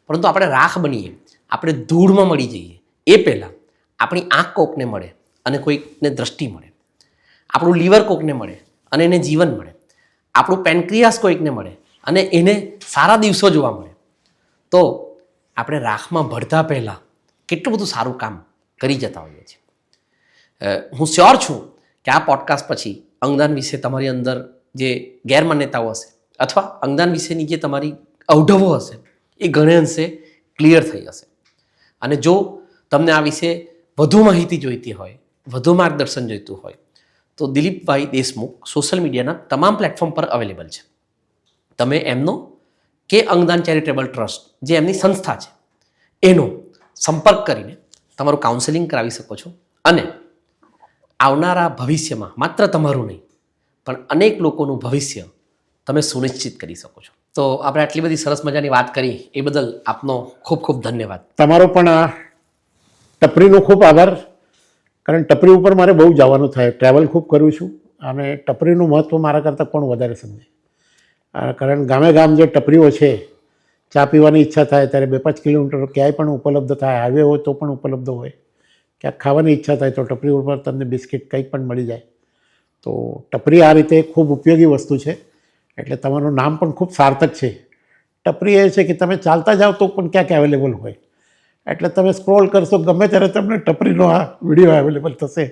પરંતુ આપણે રાખ બનીએ, આપણે ધૂળમાં મળી જઈએ એ પહેલાં આપણી આંખ કોકને મળે અને કોઈકને દ્રષ્ટિ મળે, આપણું લીવર કોકને મળે અને એને જીવન મળે, આપણું પેનક્રિયાસ કોઈકને મળે અને એને સારા દિવસો જોવા મળે, તો આપણે રાખમાં ભળતા પહેલાં કેટલું બધું સારું કામ કરી જતા હોઈએ છીએ. હું શ્યોર છું કે આ પોડકાસ્ટ પછી અંગદાન વિશે તમારી અંદર જે ગેરમાન્યતાઓ હશે અથવા અંગદાન વિશેની જે તમારી અવઢવો હશે એ ઘણે અંશે ક્લિયર થઈ હશે. અને જો તમને આ વિશે વધુ માહિતી જોઈતી હોય, વધુ માર્ગદર્શન જોઈતું હોય, તો દિલીપભાઈ દેશમુખ સોશિયલ મીડિયાના તમામ પ્લેટફોર્મ પર અવેલેબલ છે. તમે એમનો કે અંગદાન ચેરિટેબલ ટ્રસ્ટ જે એમની સંસ્થા છે એનો સંપર્ક કરીને તમારું કાઉન્સેલિંગ કરાવી શકો છો અને આવનારા ભવિષ્યમાં માત્ર તમારું નહીં પણ અનેક લોકોનું ભવિષ્ય તમે સુનિશ્ચિત કરી શકો છો. તો આપણે આટલી બધી સરસ મજાની વાત કરી એ બદલ આપનો ખૂબ ખૂબ ધન્યવાદ. તમારો પણ આ ટપરીનો ખૂબ આભાર, કારણ ટપરી ઉપર મારે બહુ જવાનું થાય, ટ્રાવેલ ખૂબ કરું છું અને ટપરીનું મહત્ત્વ મારા કરતાં કોણ વધારે સમજે. કારણ ગામે ગામ જે ટપરીઓ છે, ચા પીવાની ઈચ્છા થાય ત્યારે 2-5 કિલોમીટર ક્યાંય પણ ઉપલબ્ધ થાય, હાઈવે હોય તો પણ ઉપલબ્ધ હોય, ક્યાંક ખાવાની ઈચ્છા થાય તો ટપરી ઉપર તમને બિસ્કિટ કંઈક પણ મળી જાય. તો ટપરી આ રીતે ખૂબ ઉપયોગી વસ્તુ છે, એટલે તમારું નામ પણ ખૂબ સાર્થક છે. ટપરી એ છે કે તમે ચાલતા જાઓ તો પણ ક્યાંક અવેલેબલ હોય, એટલે તમે સ્ક્રોલ કરશો ગમે ત્યારે તમને ટપરીનો આ વિડીયો અવેલેબલ થશે.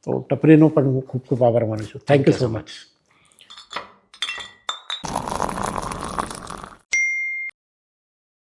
તો ટપરીનો પણ હું ખૂબ ખૂબ આભાર માનું છું. Thank you so much.